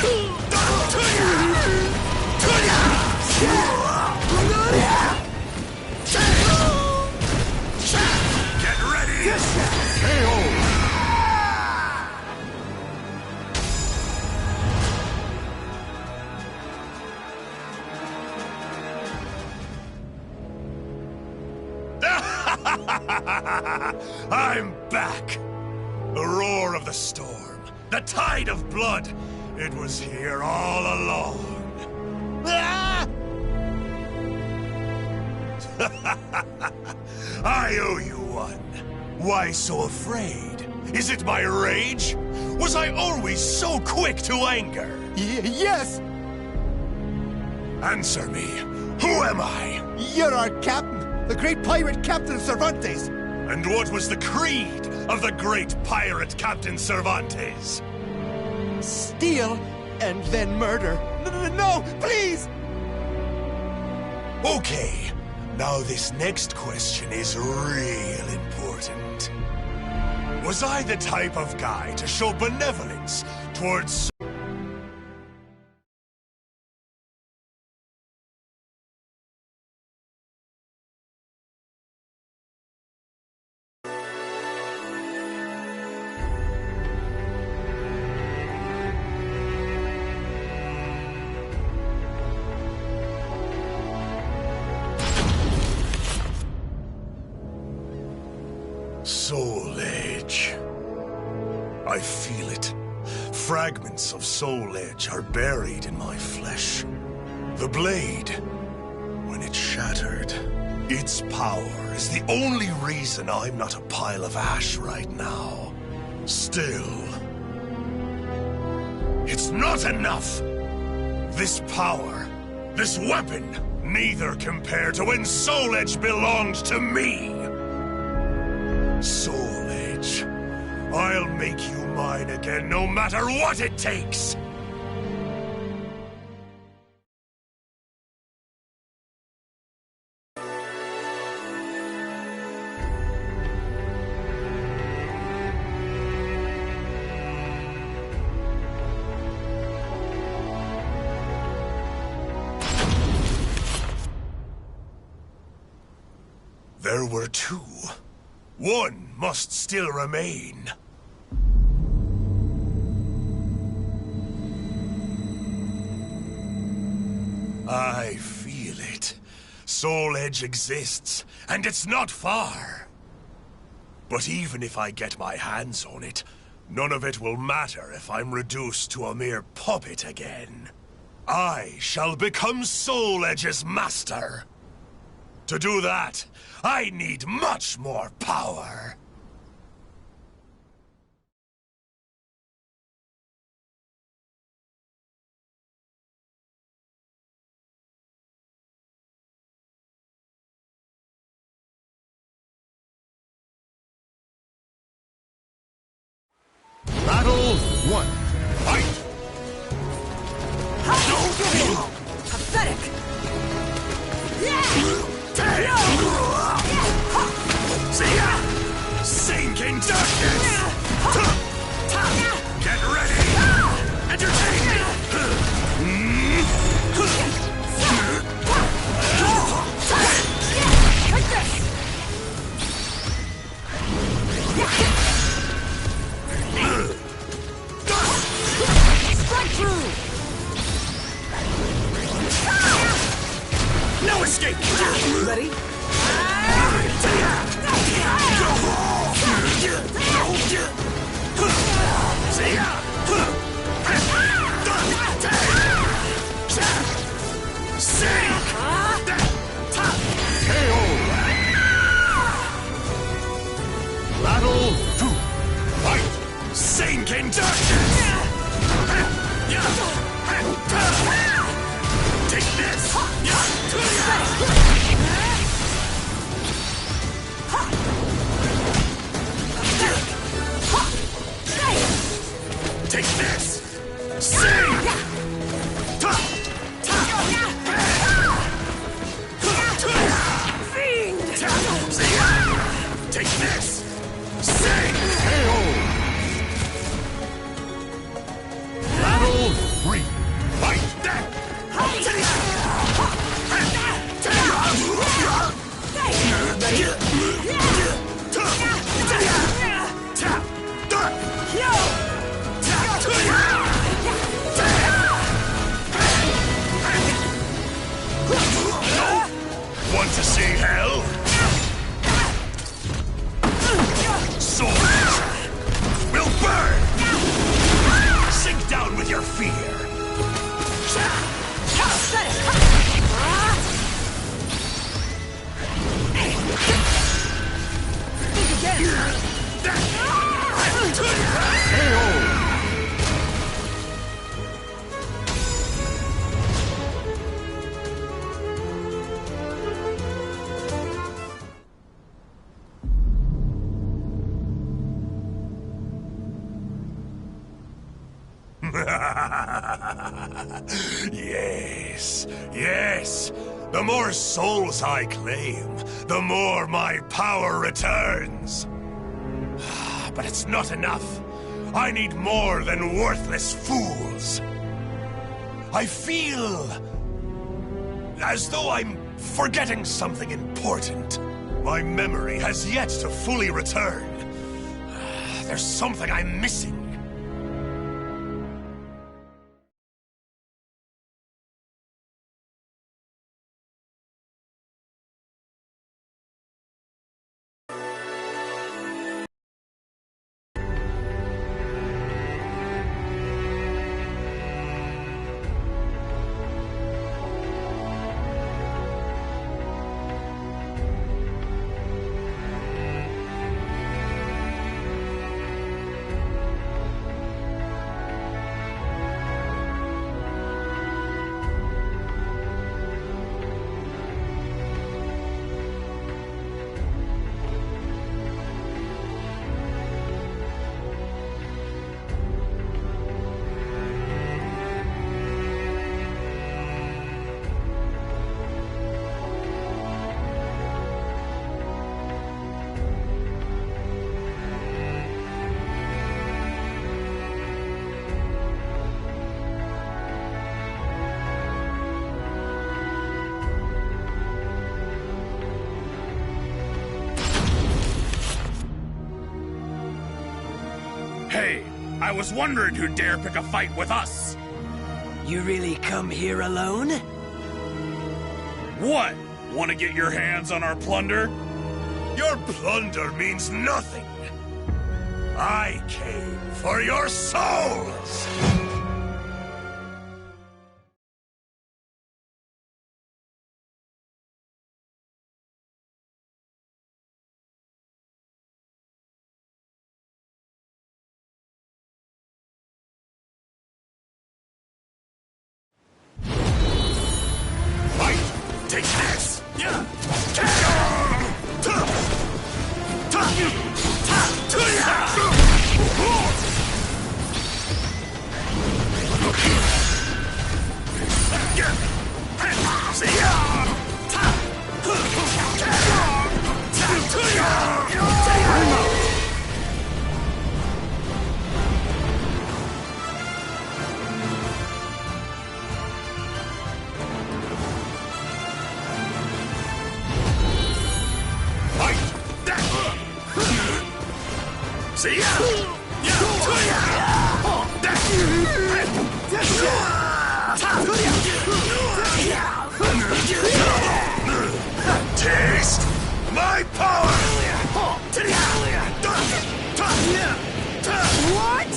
Get ready! I'm back! The roar of the storm, the tide of blood, it was here all along. Ah! I owe you one. Why so afraid? Is it my rage? Was I always so quick to anger? Yes! Answer me. Who am I? You're our captain, the great pirate Captain Cervantes. And what was the creed of the great pirate Captain Cervantes? Steal and then murder. No, please! Okay, now this next question is real important. Was I the type of guy to show benevolence towards... Soul Edge. I feel it. Fragments of Soul Edge are buried in my flesh. The blade, when it shattered, its power is the only reason I'm not a pile of ash right now. Still, it's not enough! This power, this weapon, neither compare to when Soul Edge belonged to me! Soul Edge, I'll make you mine again no matter what it takes! There were two. One must still remain. I feel it. Soul Edge exists, and it's not far. But even if I get my hands on it, none of it will matter if I'm reduced to a mere puppet again. I shall become Soul Edge's master. To do that, I need much more power. Battle 1. Fight! Pathetic! See ya! Sink in darkness! Get ready! Entertain me! Take this! Strike through! No escape! Ready? Battle 2. Fight! Sink in darkness! Take this! Take this! Sing! Take this! Sing! Battle 3. Yes, yes. The more souls I claim, the more my power returns. But it's not enough. I need more than worthless fools. I feel as though I'm forgetting something important. My memory has yet to fully return. There's something I'm missing. Hey, I was wondering who'd dare pick a fight with us. You really come here alone? What? Want to get your hands on our plunder? Your plunder means nothing. I came for your souls! Take this! See ya! Taste my power! What?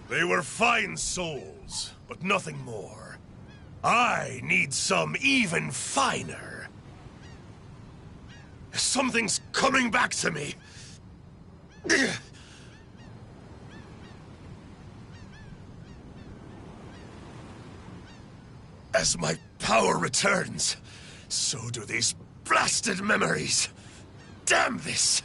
They were fine souls, but nothing more. I need some even finer. Something's coming back to me. As my power returns, so do these blasted memories. Damn this!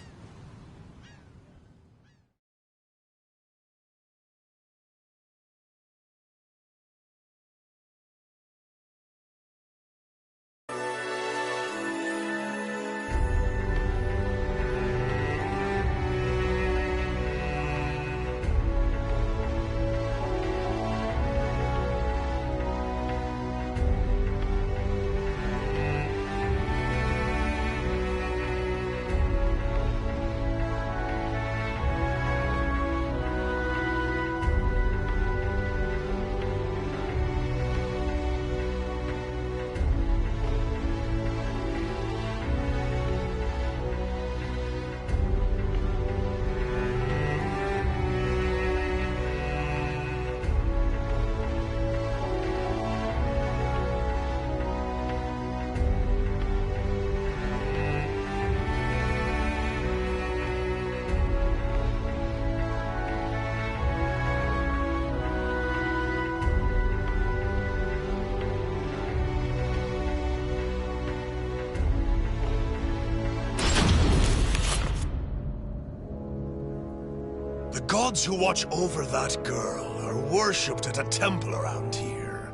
gods who watch over that girl are worshipped at a temple around here.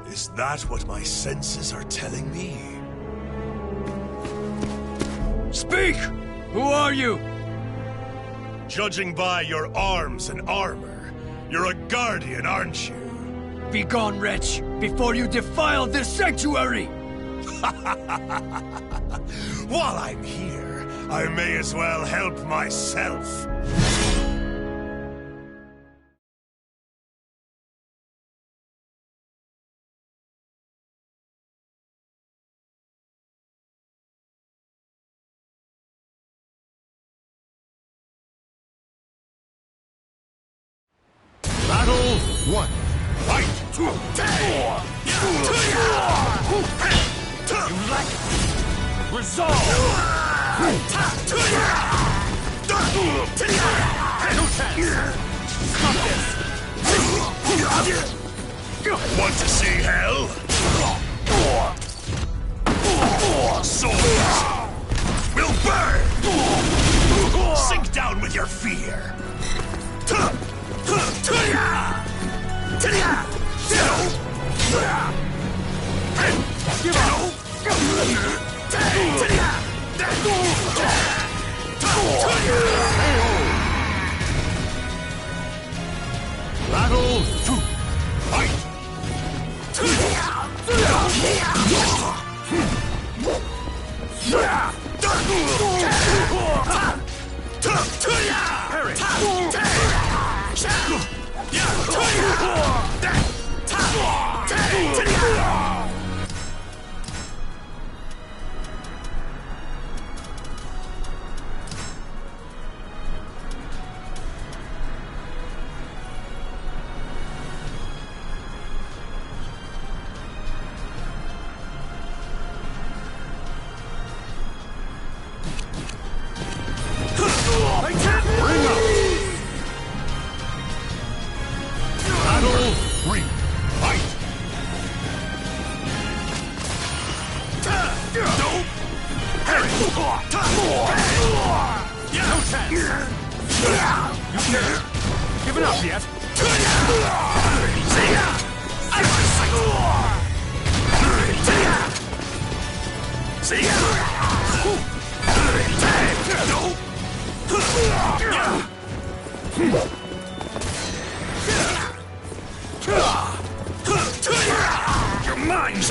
Is that what my senses are telling me? Speak! Who are you? Judging by your arms and armor, you're a guardian, aren't you? Begone, wretch, before you defile this sanctuary! While I'm here, I may as well help myself. Battle 1. Fight! You lack resolve! No chance! Stop this! Want to see hell? Swords will burn! Sink down with your fear! Battle 2. Fight! Battle 3. Fight! No chance! You can't given up yet? You're mine!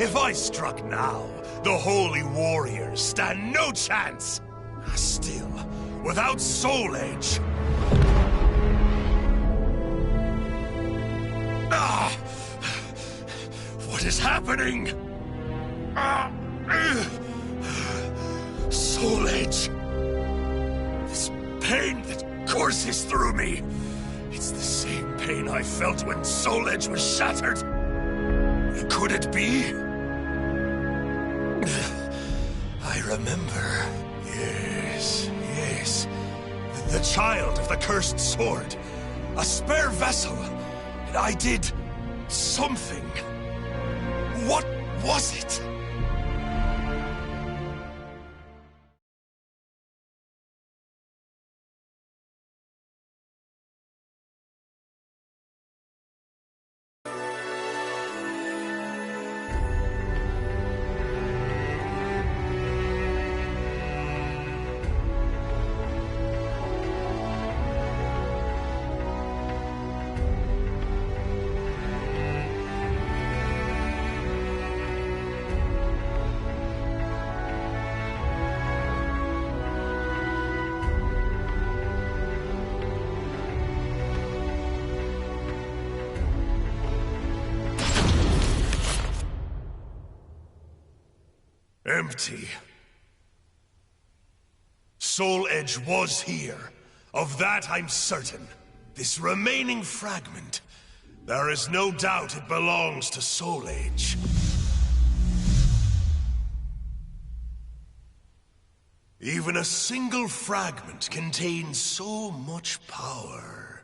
If I struck now, the holy warriors stand no chance. Still, without Soul Edge... What is happening? Soul Edge. This pain that courses through me. It's the same pain I felt when Soul Edge was shattered. Could it be? I remember. Yes. The child of the cursed sword. A spare vessel. And I did something. What was it? Empty. Soul Edge was here. Of that I'm certain. This remaining fragment, there is no doubt it belongs to Soul Edge. Even a single fragment contains so much power.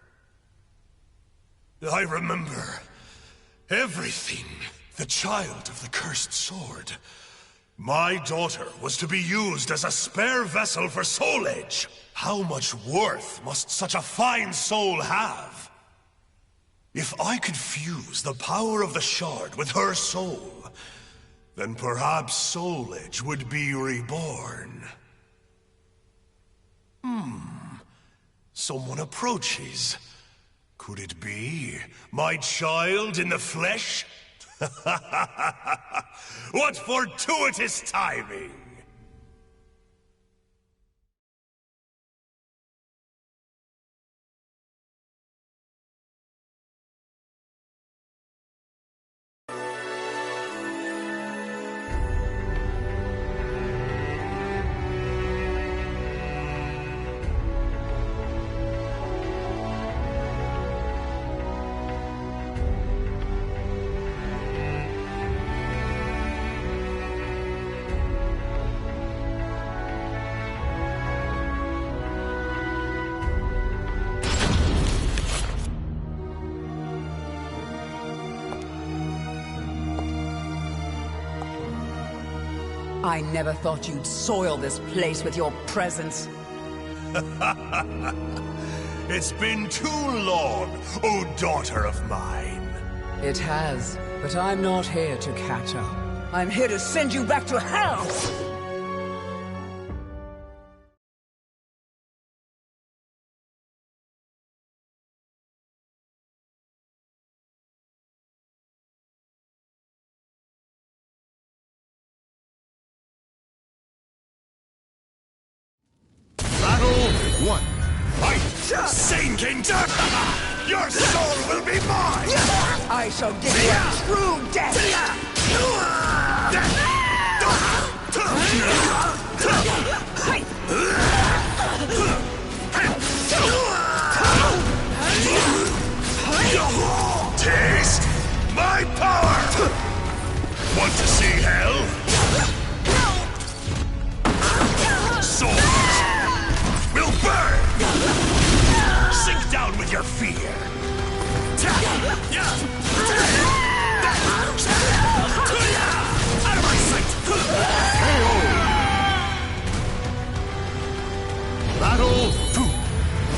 I remember everything. The child of the cursed sword. My daughter was to be used as a spare vessel for Soul Edge. How much worth must such a fine soul have? If I could fuse the power of the shard with her soul, then perhaps Soul Edge would be reborn. Someone approaches. Could it be my child in the flesh? What fortuitous timing! I never thought you'd soil this place with your presence. It's been too long, oh daughter of mine. It has, but I'm not here to catch up. I'm here to send you back to hell! One. Fight! Seinken Dark! Your soul will be mine! I shall give you a true death! Taste my power! Want to see hell? Soul will burn! Sink down with your fear! Out of my sight! Battle 2!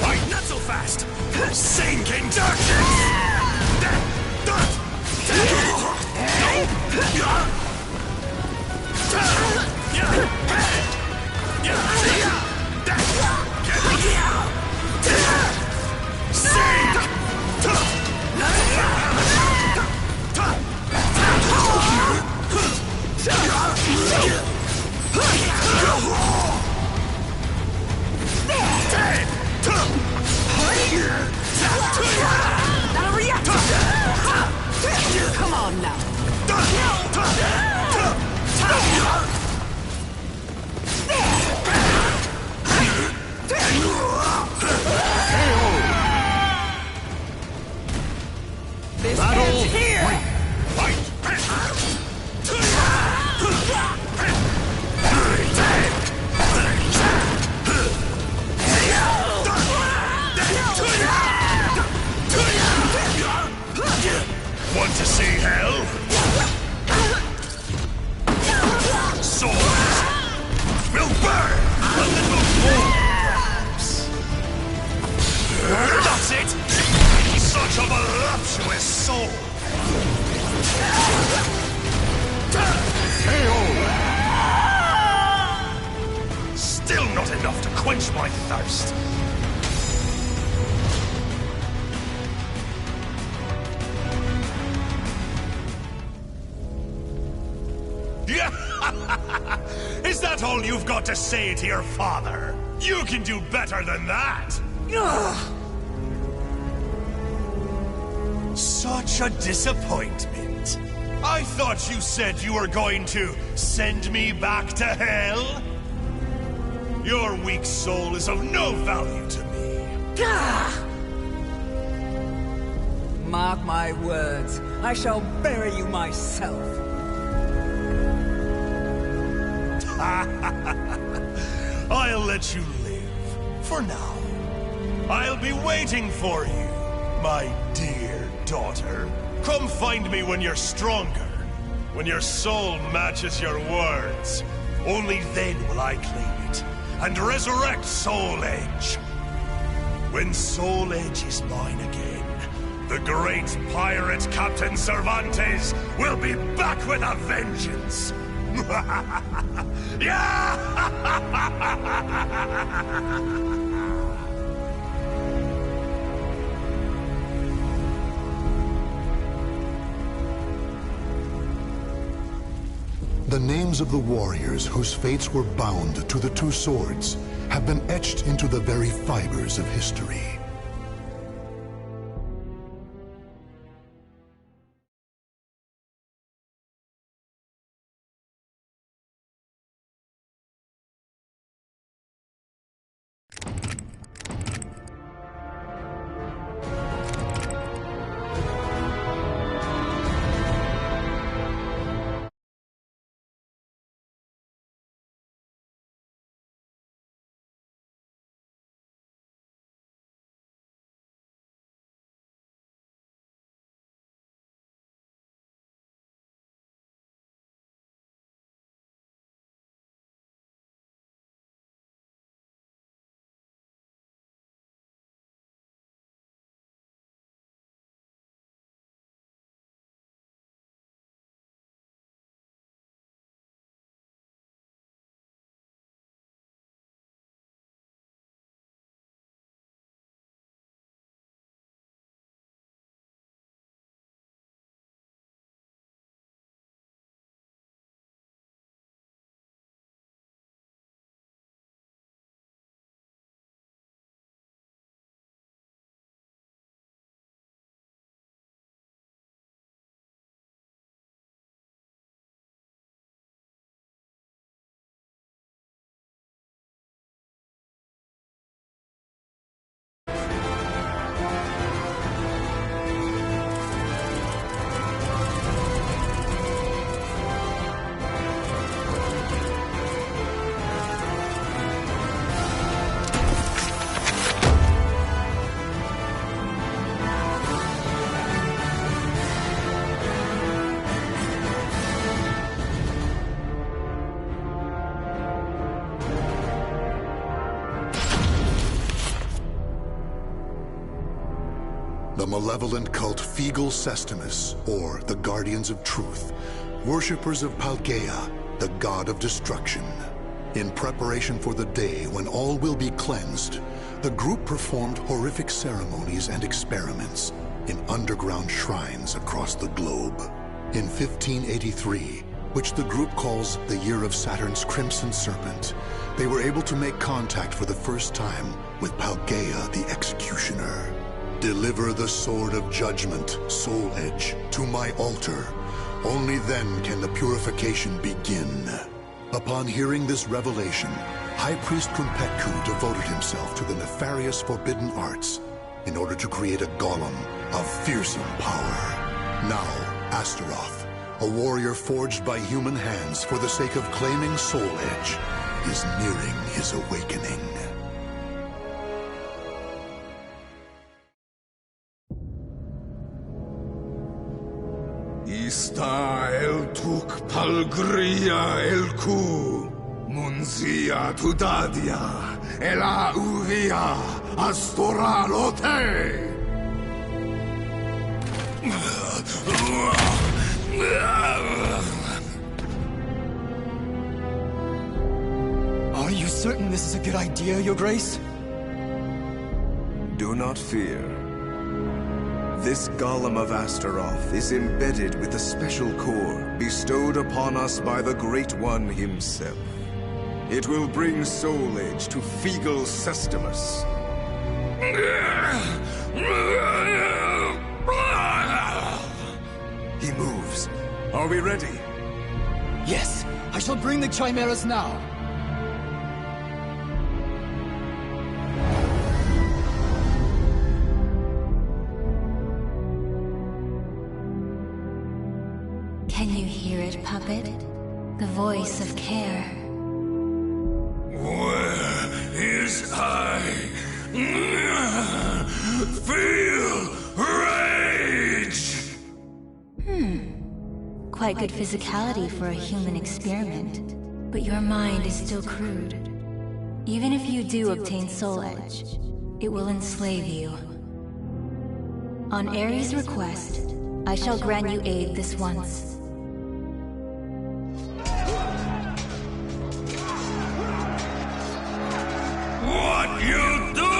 Fight! Not so fast! Sinking darkness! Come on now. This ends here. Want to see hell? Swords will burn a little more, perhaps. That's it! Such a voluptuous soul! Still not enough to quench my thirst. Is that all you've got to say to your father? You can do better than that! Such a disappointment. I thought you said you were going to send me back to hell? Your weak soul is of no value to me. Mark my words, I shall bury you myself. I'll let you live. For now. I'll be waiting for you, my dear daughter. Come find me when you're stronger. When your soul matches your words. Only then will I claim it, and resurrect Soul Edge. When Soul Edge is mine again, the great pirate Captain Cervantes will be back with a vengeance! Yeah! The names of the warriors whose fates were bound to the two swords have been etched into the very fibers of history. The malevolent cult Fegal Sestimus, or the Guardians of Truth, worshippers of Palgaea, the god of destruction. In preparation for the day when all will be cleansed, the group performed horrific ceremonies and experiments in underground shrines across the globe. In 1583, which the group calls the Year of Saturn's Crimson Serpent, they were able to make contact for the first time with Palgaea the Executioner. Deliver the Sword of Judgment, Soul Edge, to my altar. Only then can the purification begin. Upon hearing this revelation, High Priest Kunpekku devoted himself to the nefarious forbidden arts in order to create a golem of fearsome power. Now, Astaroth, a warrior forged by human hands for the sake of claiming Soul Edge, is nearing his awakening. Ista el tuk palgria el ku, munzia tudadia, ela uvia, astoralote. Are you certain this is a good idea, Your Grace? Do not fear. This Golem of Astaroth is embedded with a special core bestowed upon us by the Great One himself. It will bring Soul Edge to Fegal Sestimus. He moves. Are we ready? Yes, I shall bring the chimeras now. Can you hear it, puppet? The voice of care. Well. ears, I feel rage! Quite good physicality for a human experiment. But your mind is still crude. Even if you do obtain Soul Edge, it will enslave you. On Ares' request, I shall grant you aid this once. What you do?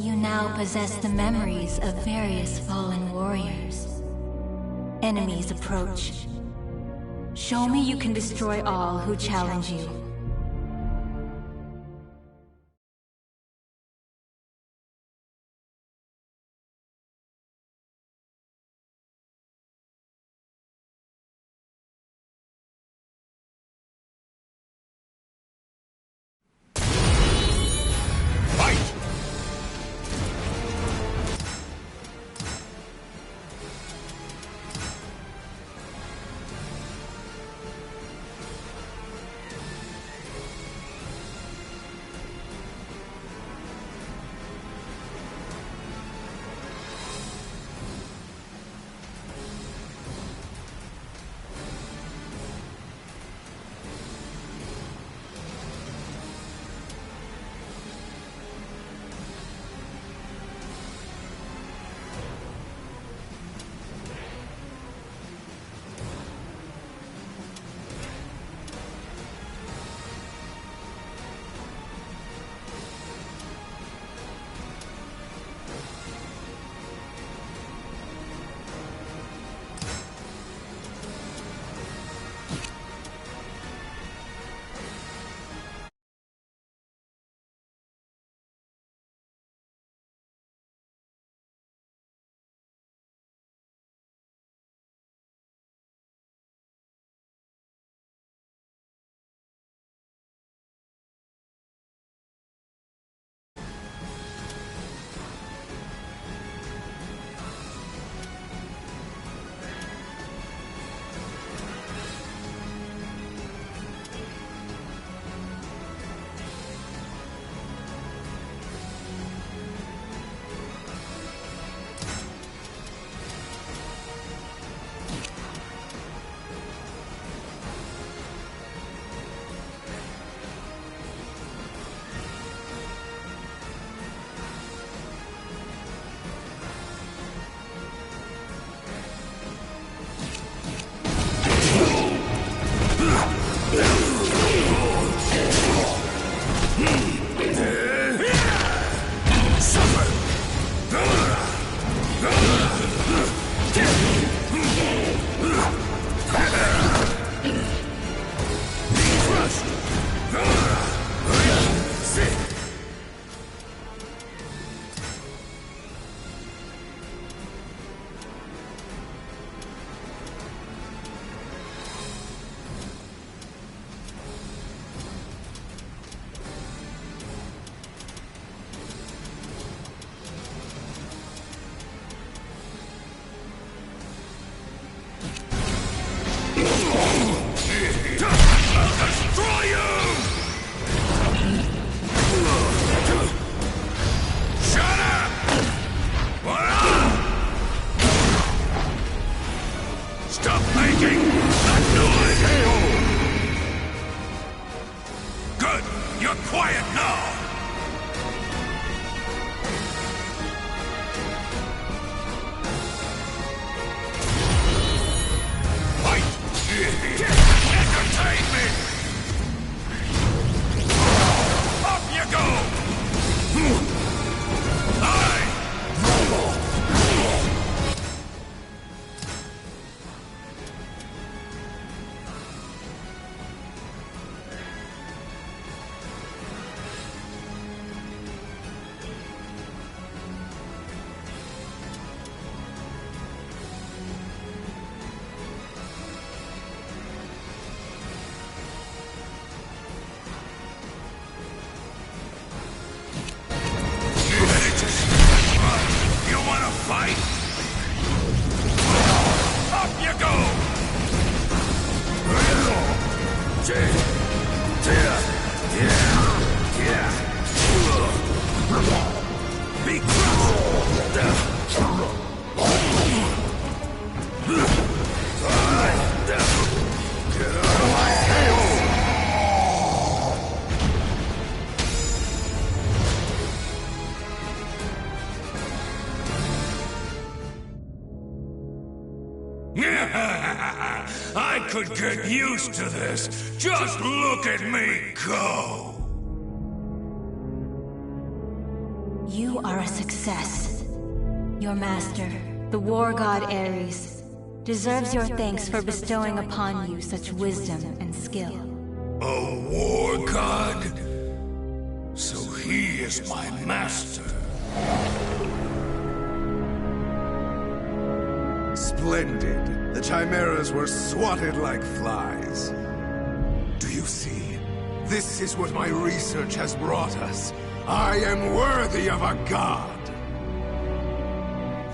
You now possess the memories of various fallen warriors. Enemies approach. Show me you can destroy all who challenge you. I could get used to this. Just look at me go! You are a success. Your master, the war god Ares, deserves your thanks for bestowing upon you such wisdom and skill. A war god? So he is my master. Splendid. The chimeras were swatted like flies. Do you see? This is what my research has brought us. I am worthy of a god.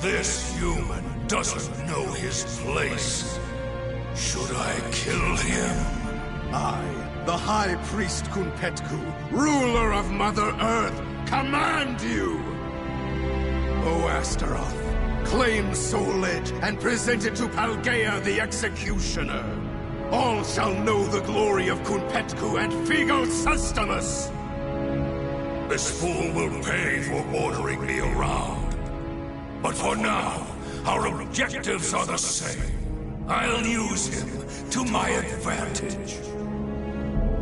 This human doesn't know his place. Should I kill him? I, the High Priest Kunpetku, ruler of Mother Earth, command you! O Astaroth, claim Soul Edge and present it to Paldea the Executioner. All shall know the glory of Kunpetku and Figo Sustamus! This fool will pay for ordering me around. But for now, our objectives are the same. I'll use him to my advantage.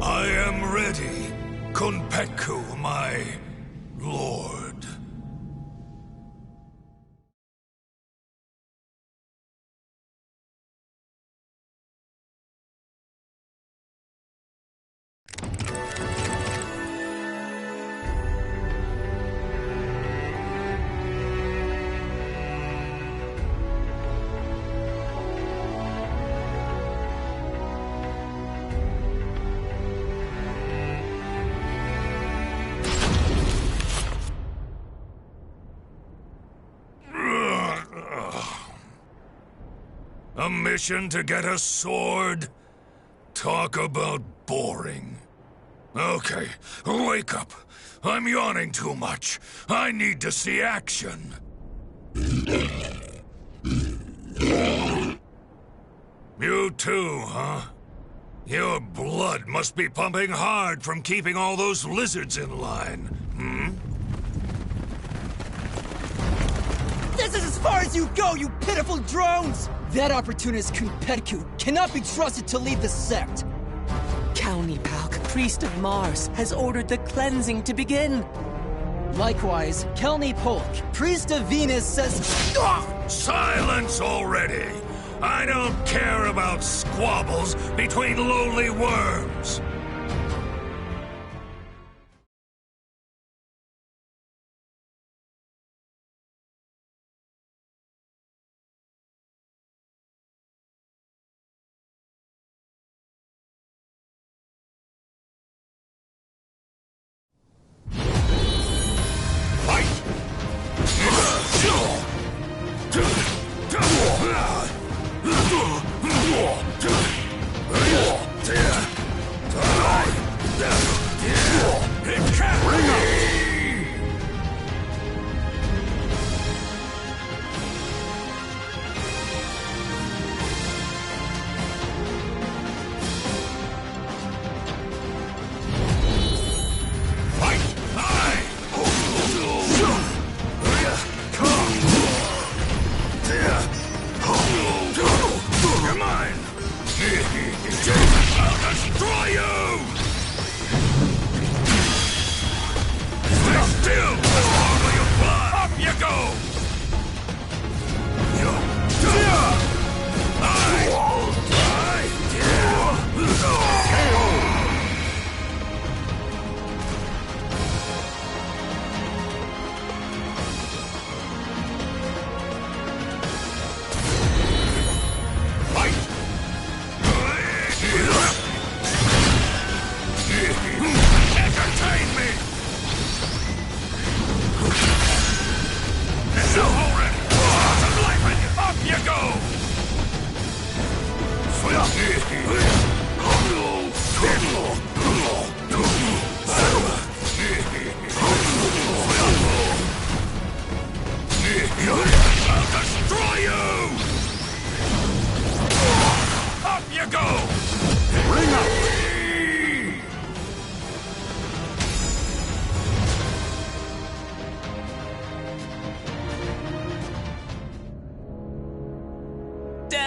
I am ready, Kunpetku, my lord. A mission to get a sword? Talk about boring. Okay, wake up. I'm yawning too much. I need to see action. You too, huh? Your blood must be pumping hard from keeping all those lizards in line, hmm? This is as far as you go, you pitiful drones! That opportunist Kunpetku cannot be trusted to lead the sect. Kaunipalk, priest of Mars, has ordered the cleansing to begin. Likewise, Kelni Polk, priest of Venus, says... Silence already! I don't care about squabbles between lowly worms!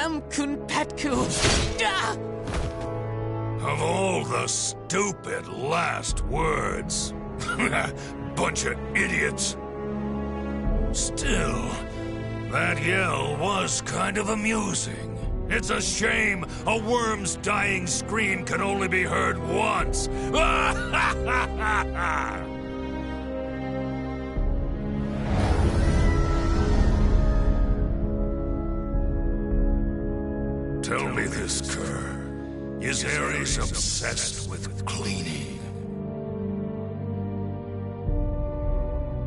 Am Kunpetku! Ah! Of all the stupid last words. Bunch of idiots. Still, that yell was kind of amusing. It's a shame a worm's dying scream can only be heard once. Tell me this, Kerr. Is Ares obsessed with cleaning?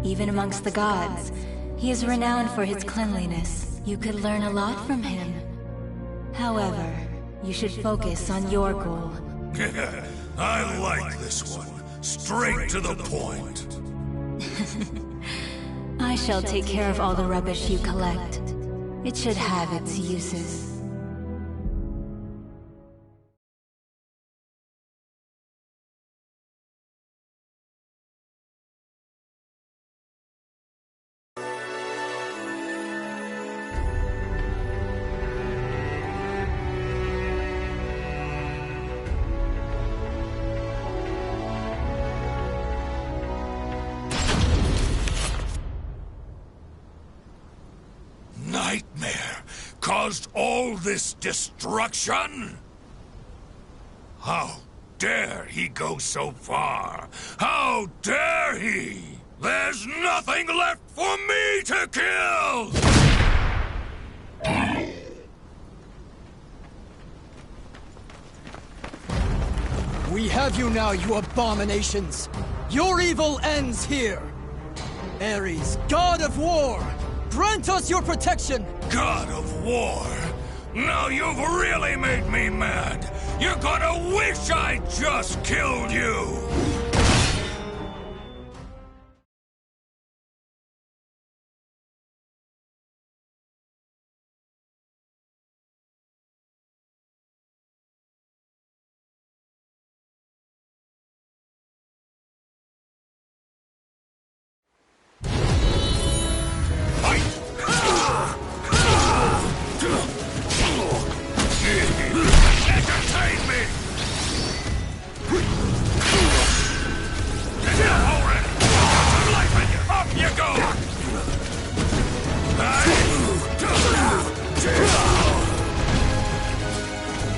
Even amongst the gods, he is renowned for his cleanliness. You could learn a lot from him. However, you should focus on your goal. I like this one. Straight to the point. I shall take care of all the rubbish you collect. It should have its uses. Nightmare caused all this destruction? How dare he go so far? How dare he? There's nothing left for me to kill! We have you now, you abominations! Your evil ends here! Ares, god of war! Grant us your protection! God of War! Now you've really made me mad! You're gonna wish I just killed you!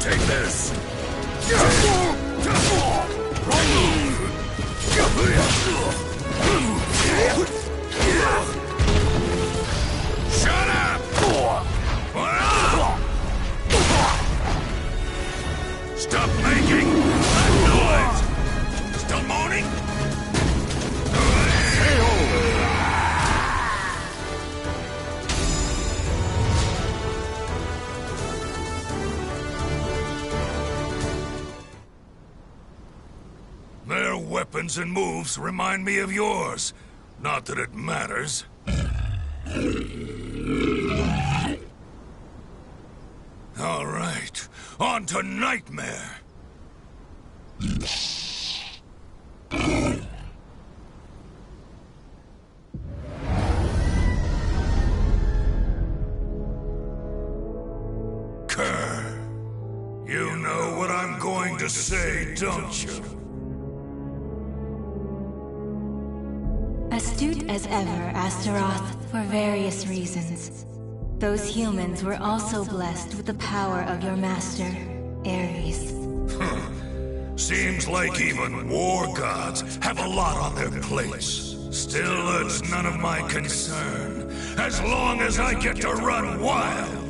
Take this! Shut up! Stop making that noise! Still moaning? Their weapons and moves remind me of yours. Not that it matters. All right, on to Nightmare. Kerr, you know what I'm going to say, don't you? Astute as ever, Astaroth, for various reasons. Those humans were also blessed with the power of your master, Ares. Seems like even war gods have a lot on their plates. Still, it's none of my concern, as long as I get to run wild.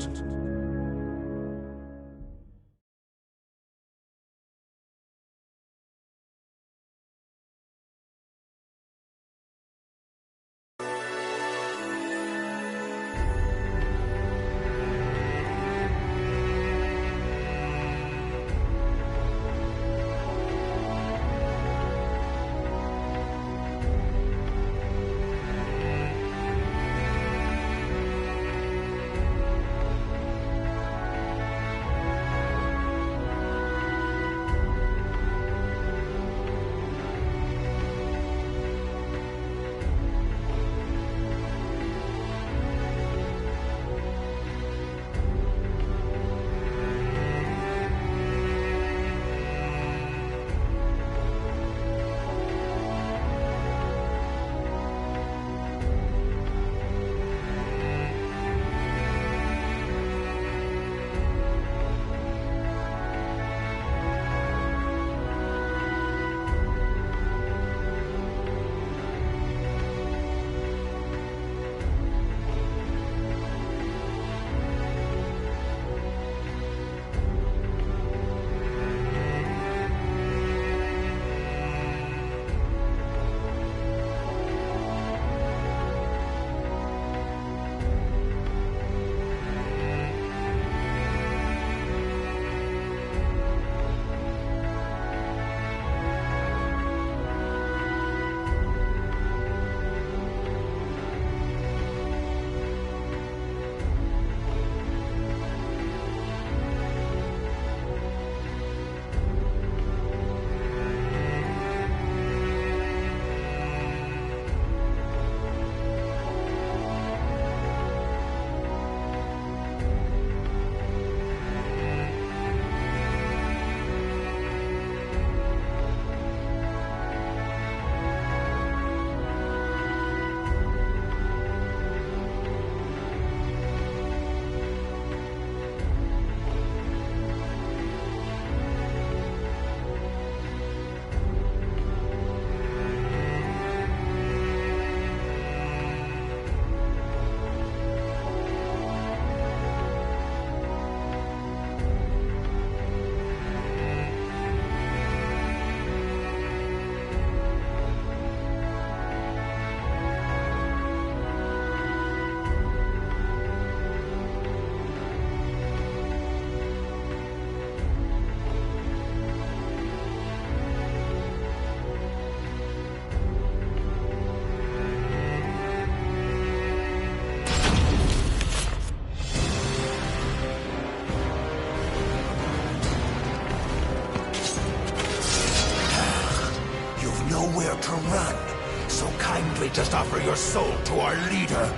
just offer your soul to our leader.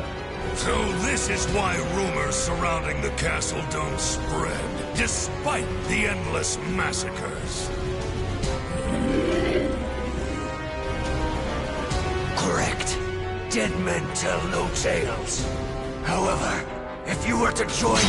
So this is why rumors surrounding the castle don't spread, despite the endless massacres. Correct. Dead men tell no tales. However, if you were to join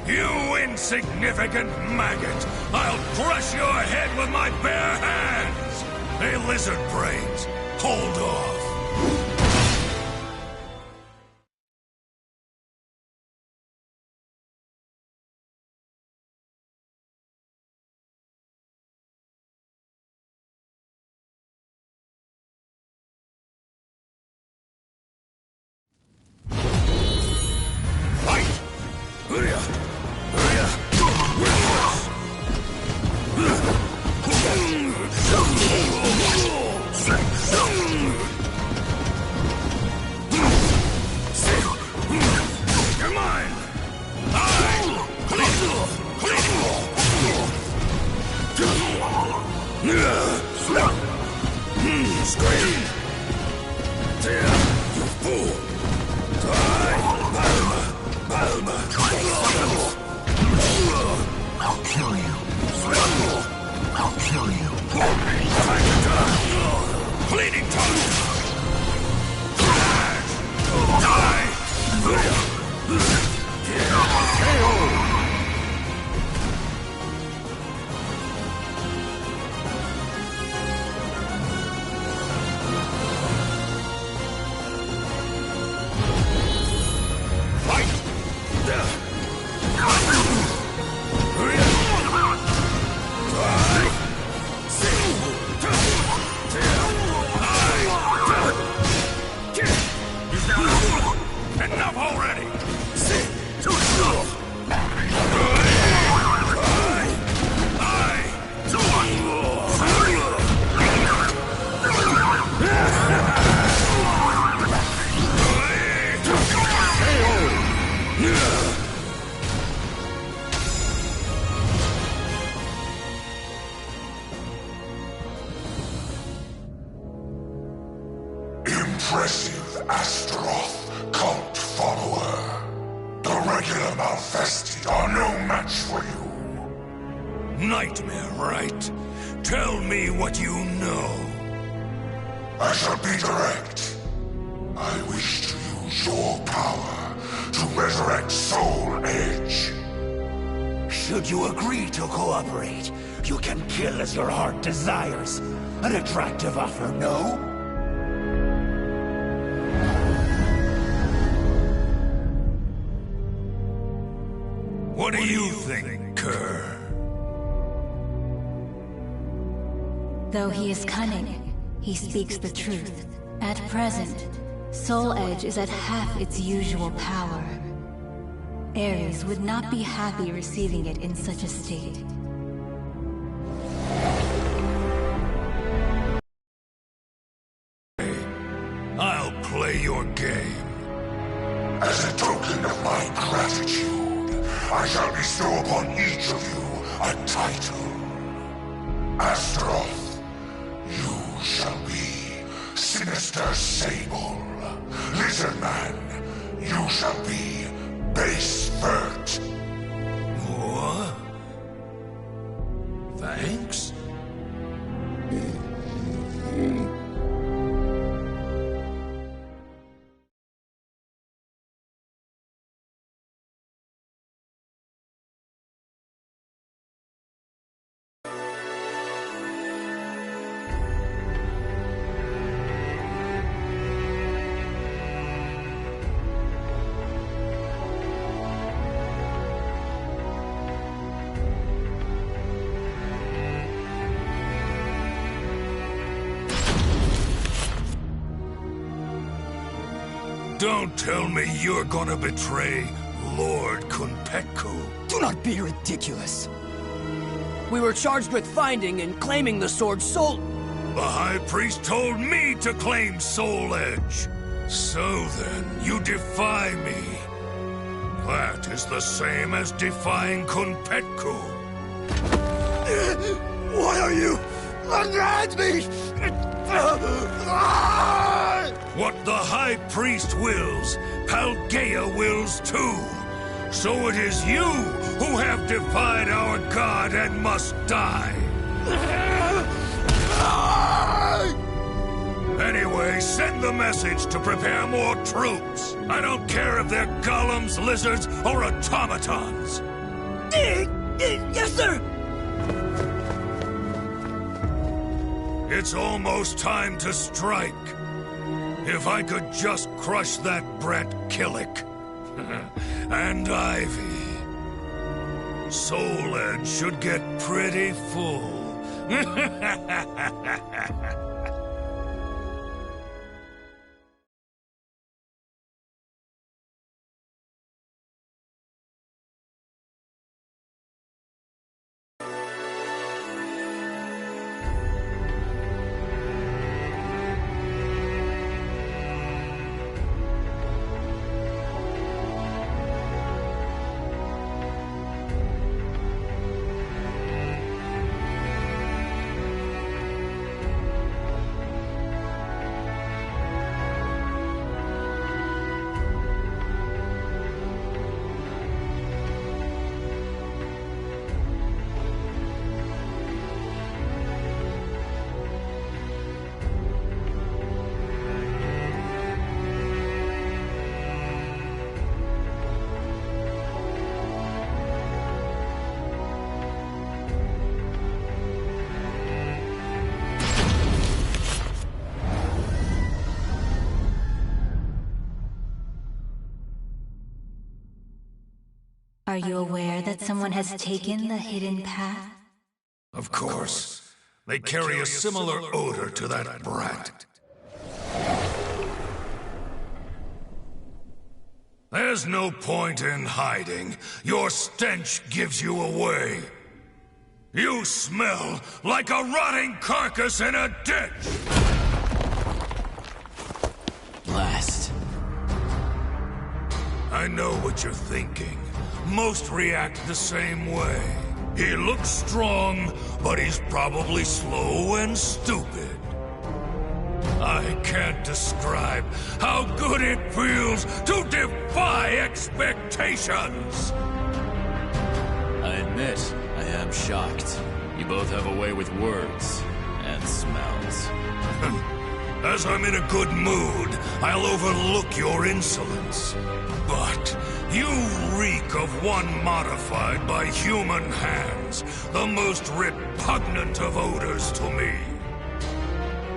You insignificant maggot! I'll crush your head with my bare hands! Hey, lizard brains, hold off! Impressive Astaroth, cult follower. The regular Malfesti are no match for you. Nightmare, right? Tell me what you know. I shall be direct. I wish to use your power to resurrect Soul Edge. Should you agree to cooperate, you can kill as your heart desires. An attractive offer, no? What do you think, Kerr? Though he is cunning, he speaks the truth. At present, Soul Edge is at half its usual power. Ares would not be happy receiving it in such a state. I'll play your game. As a token of my gratitude, I shall bestow upon each of you a title. Astaroth, you shall be Sinister Sable. Lizardman, you shall be Base Vert. What? Thanks? Don't tell me you're gonna betray Lord Kunpetku. Do not be ridiculous. We were charged with finding and claiming the sword Soul... The High Priest told me to claim Soul Edge. So then, you defy me. That is the same as defying Kunpetku. Why are you underhand me? What the High Priest wills, Paldea wills too. So it is you who have defied our god and must die. Anyway, send the message to prepare more troops. I don't care if they're golems, lizards, or automatons. Yes, sir! It's almost time to strike. If I could just crush that brat Killick. And Ivy. Soul Edge should get pretty full. Are you aware that someone has taken the hidden path? Of course. They carry a similar odor to that brat. There's no point in hiding. Your stench gives you away. You smell like a rotting carcass in a ditch! Blast. I know what you're thinking. Most react the same way. He looks strong, but he's probably slow and stupid. I can't describe how good it feels to defy expectations! I admit, I am shocked. You both have a way with words and smells. As I'm in a good mood, I'll overlook your insolence. But you reek of one modified by human hands, the most repugnant of odors to me.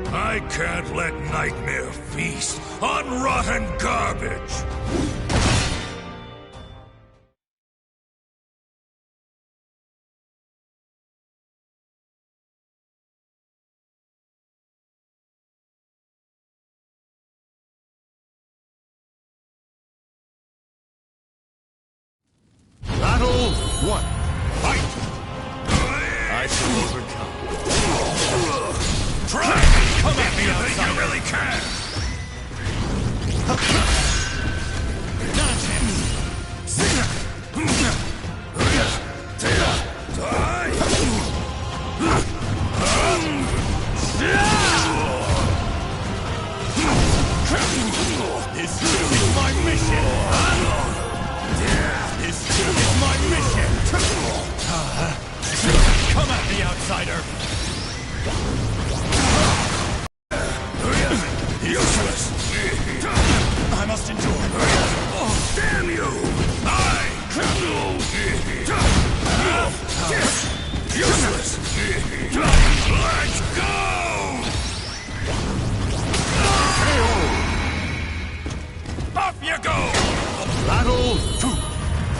I can't let Nightmare feast on rotten garbage. Battle 1. Fight! I shall overcome. Try me! Come at me, you think you really can! This too is my mission! This too is my mission! Come at me, outsider! Useless! I must endure! Damn you! Useless! Let's go! Off you go! Battle 2.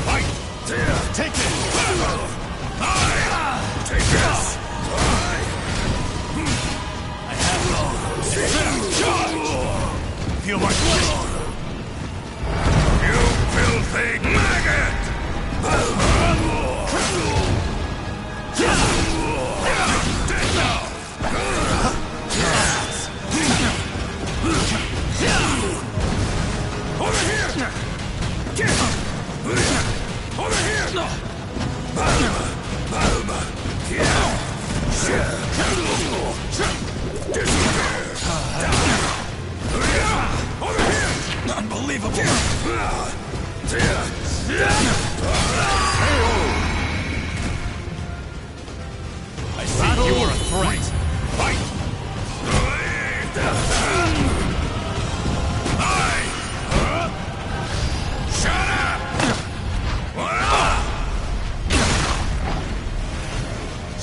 Fight! Take it! Take this!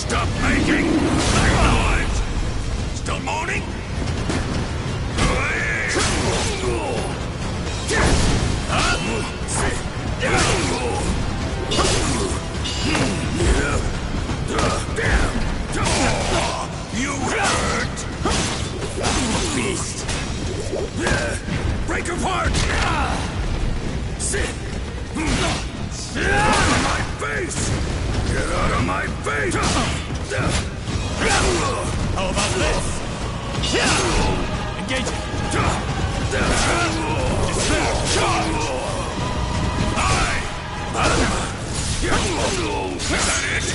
Stop making noise! Still moaning? You hurt! Beast! Break apart! Get out of my face! Get out of my face! How about this? Engage it! Despair! Charge! Is that it?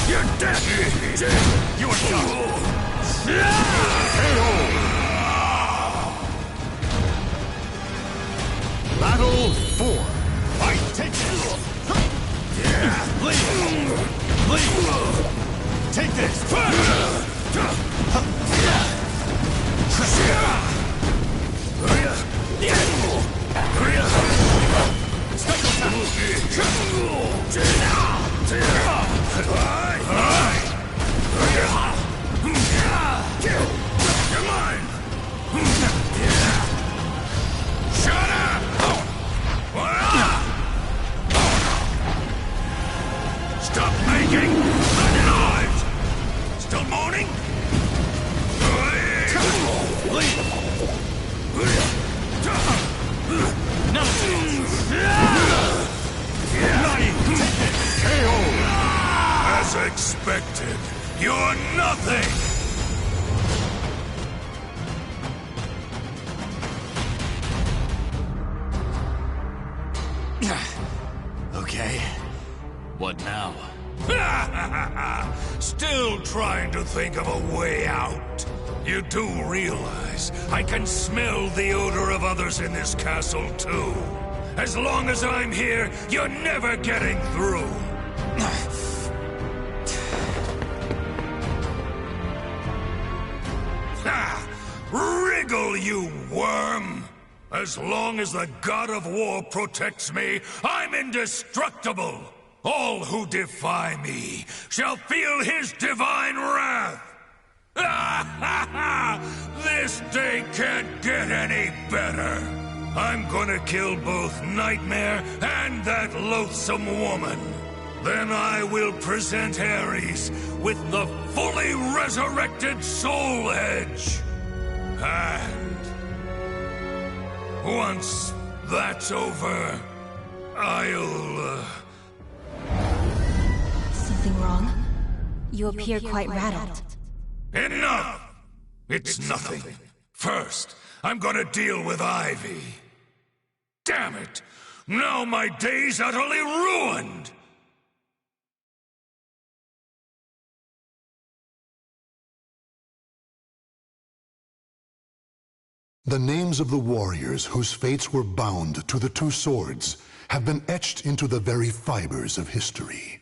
You're dead! You are done! Battle 4. Fight! Take this! Leave! Leave! Take this! You're mine! Shut up! Stop making noise! Still moaning? As expected, you're nothing! Okay. What now? Still trying to think of a way out. You do realize I can smell the odor of others in this castle, too. As long as I'm here, you're never getting through. Ha! Wriggle, you worm! As long as the God of War protects me, I'm indestructible! All who defy me shall feel his divine wrath! This day can't get any better! I'm gonna kill both Nightmare and that loathsome woman! Then I will present Ares with the fully resurrected Soul Edge! And once that's over, I'll... Something wrong? You appear quite rattled. Enough! It's nothing. First, I'm gonna deal with Ivy. Damn it! Now my day's utterly ruined! The names of the warriors whose fates were bound to the two swords have been etched into the very fibers of history.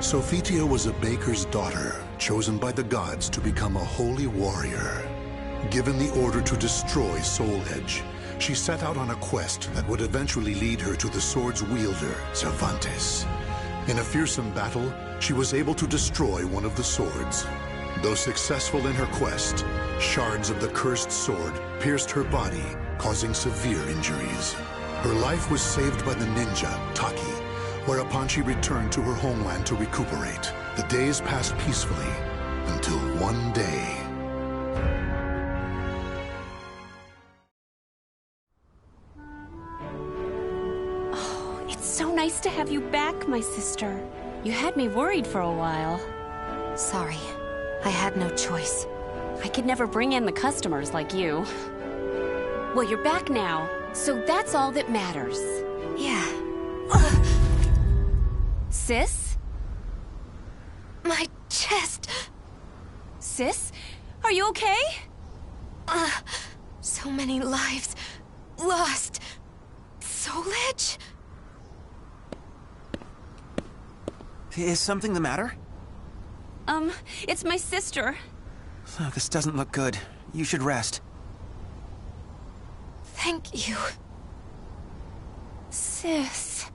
Sophitia was a baker's daughter, chosen by the gods to become a holy warrior. Given the order to destroy Soul Edge, she set out on a quest that would eventually lead her to the sword's wielder, Cervantes. In a fearsome battle, she was able to destroy one of the swords. Though successful in her quest, shards of the cursed sword pierced her body, causing severe injuries. Her life was saved by the ninja, Taki, whereupon she returned to her homeland to recuperate. The days passed peacefully until one day. Oh, it's so nice to have you back, my sister. You had me worried for a while. Sorry. I had no choice. I could never bring in the customers like you. Well, you're back now, so that's all that matters. Yeah. Sis? My chest! Sis? Are you okay? So many lives lost. Soul Edge? Is something the matter? It's my sister. Oh, this doesn't look good. You should rest. Thank you. Sis.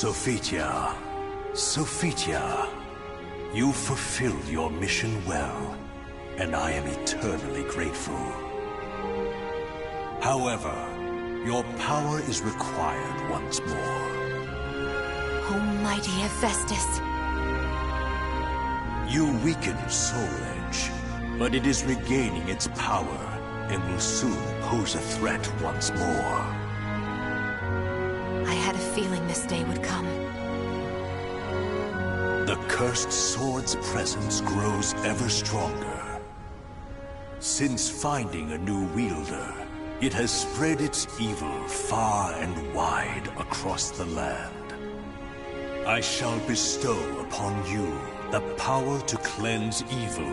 Sophitia, Sophitia, you fulfilled your mission well, and I am eternally grateful. However, your power is required once more. Almighty Hephaestus. You weakened Soul Edge, but it is regaining its power and will soon pose a threat once more. I had a feeling this day would come. The cursed sword's presence grows ever stronger. Since finding a new wielder, it has spread its evil far and wide across the land. I shall bestow upon you the power to cleanse evil,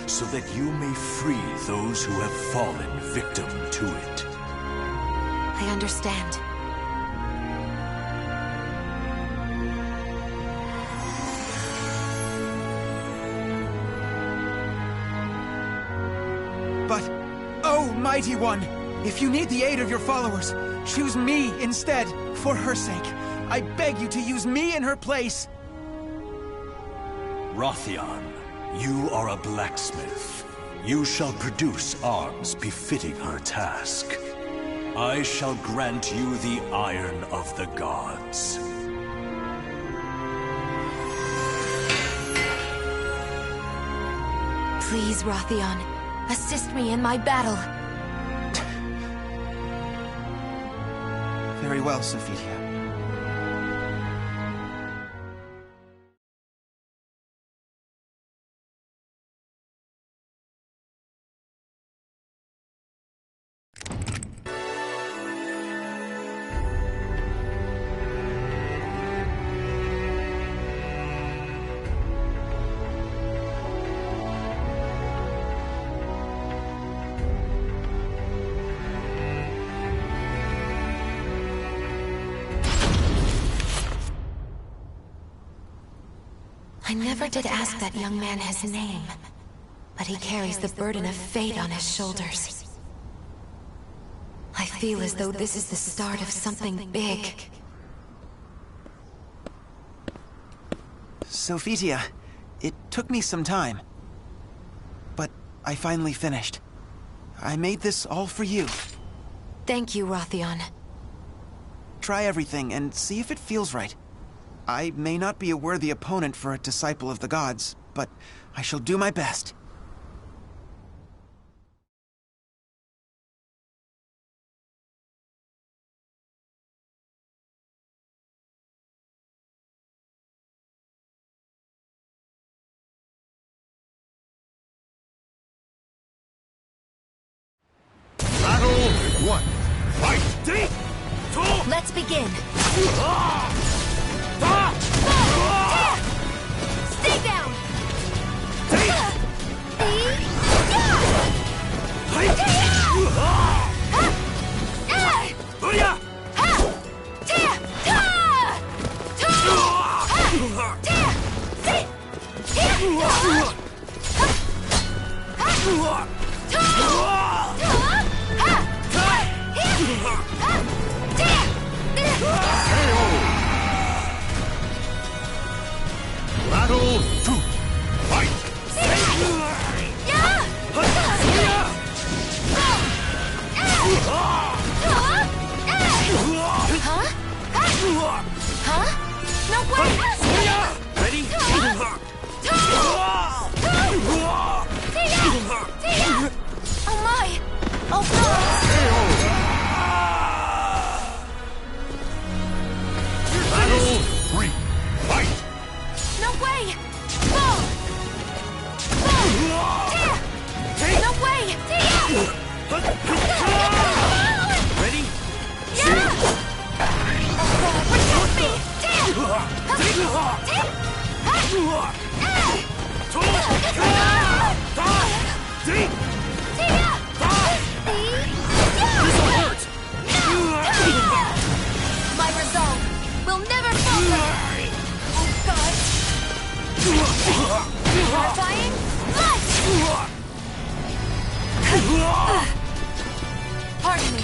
so that you may free those who have fallen victim to it. I understand. But, oh, Mighty One, if you need the aid of your followers, choose me instead, for her sake. I beg you to use me in her place. Rothion, you are a blacksmith. You shall produce arms befitting her task. I shall grant you the Iron of the Gods. Please, Rothion, assist me in my battle. Very well, Sophitia. I never did ask that young man his name, but he carries the burden of fate on his shoulders. I feel as though this is the start of something big. Sophitia, it took me some time, but I finally finished. I made this all for you. Thank you, Rothion. Try everything and see if it feels right. I may not be a worthy opponent for a disciple of the gods, but I shall do my best. Battle 1. Fight! Let's begin. Stay down! Battle 2. Fight! No way! Ready? Oh my! Oh no! Battle 3. Fight! No way! No way! Ready? Protect me! This'll hurt! My resolve will never falter! Oh God! Horrifying light! Pardon me.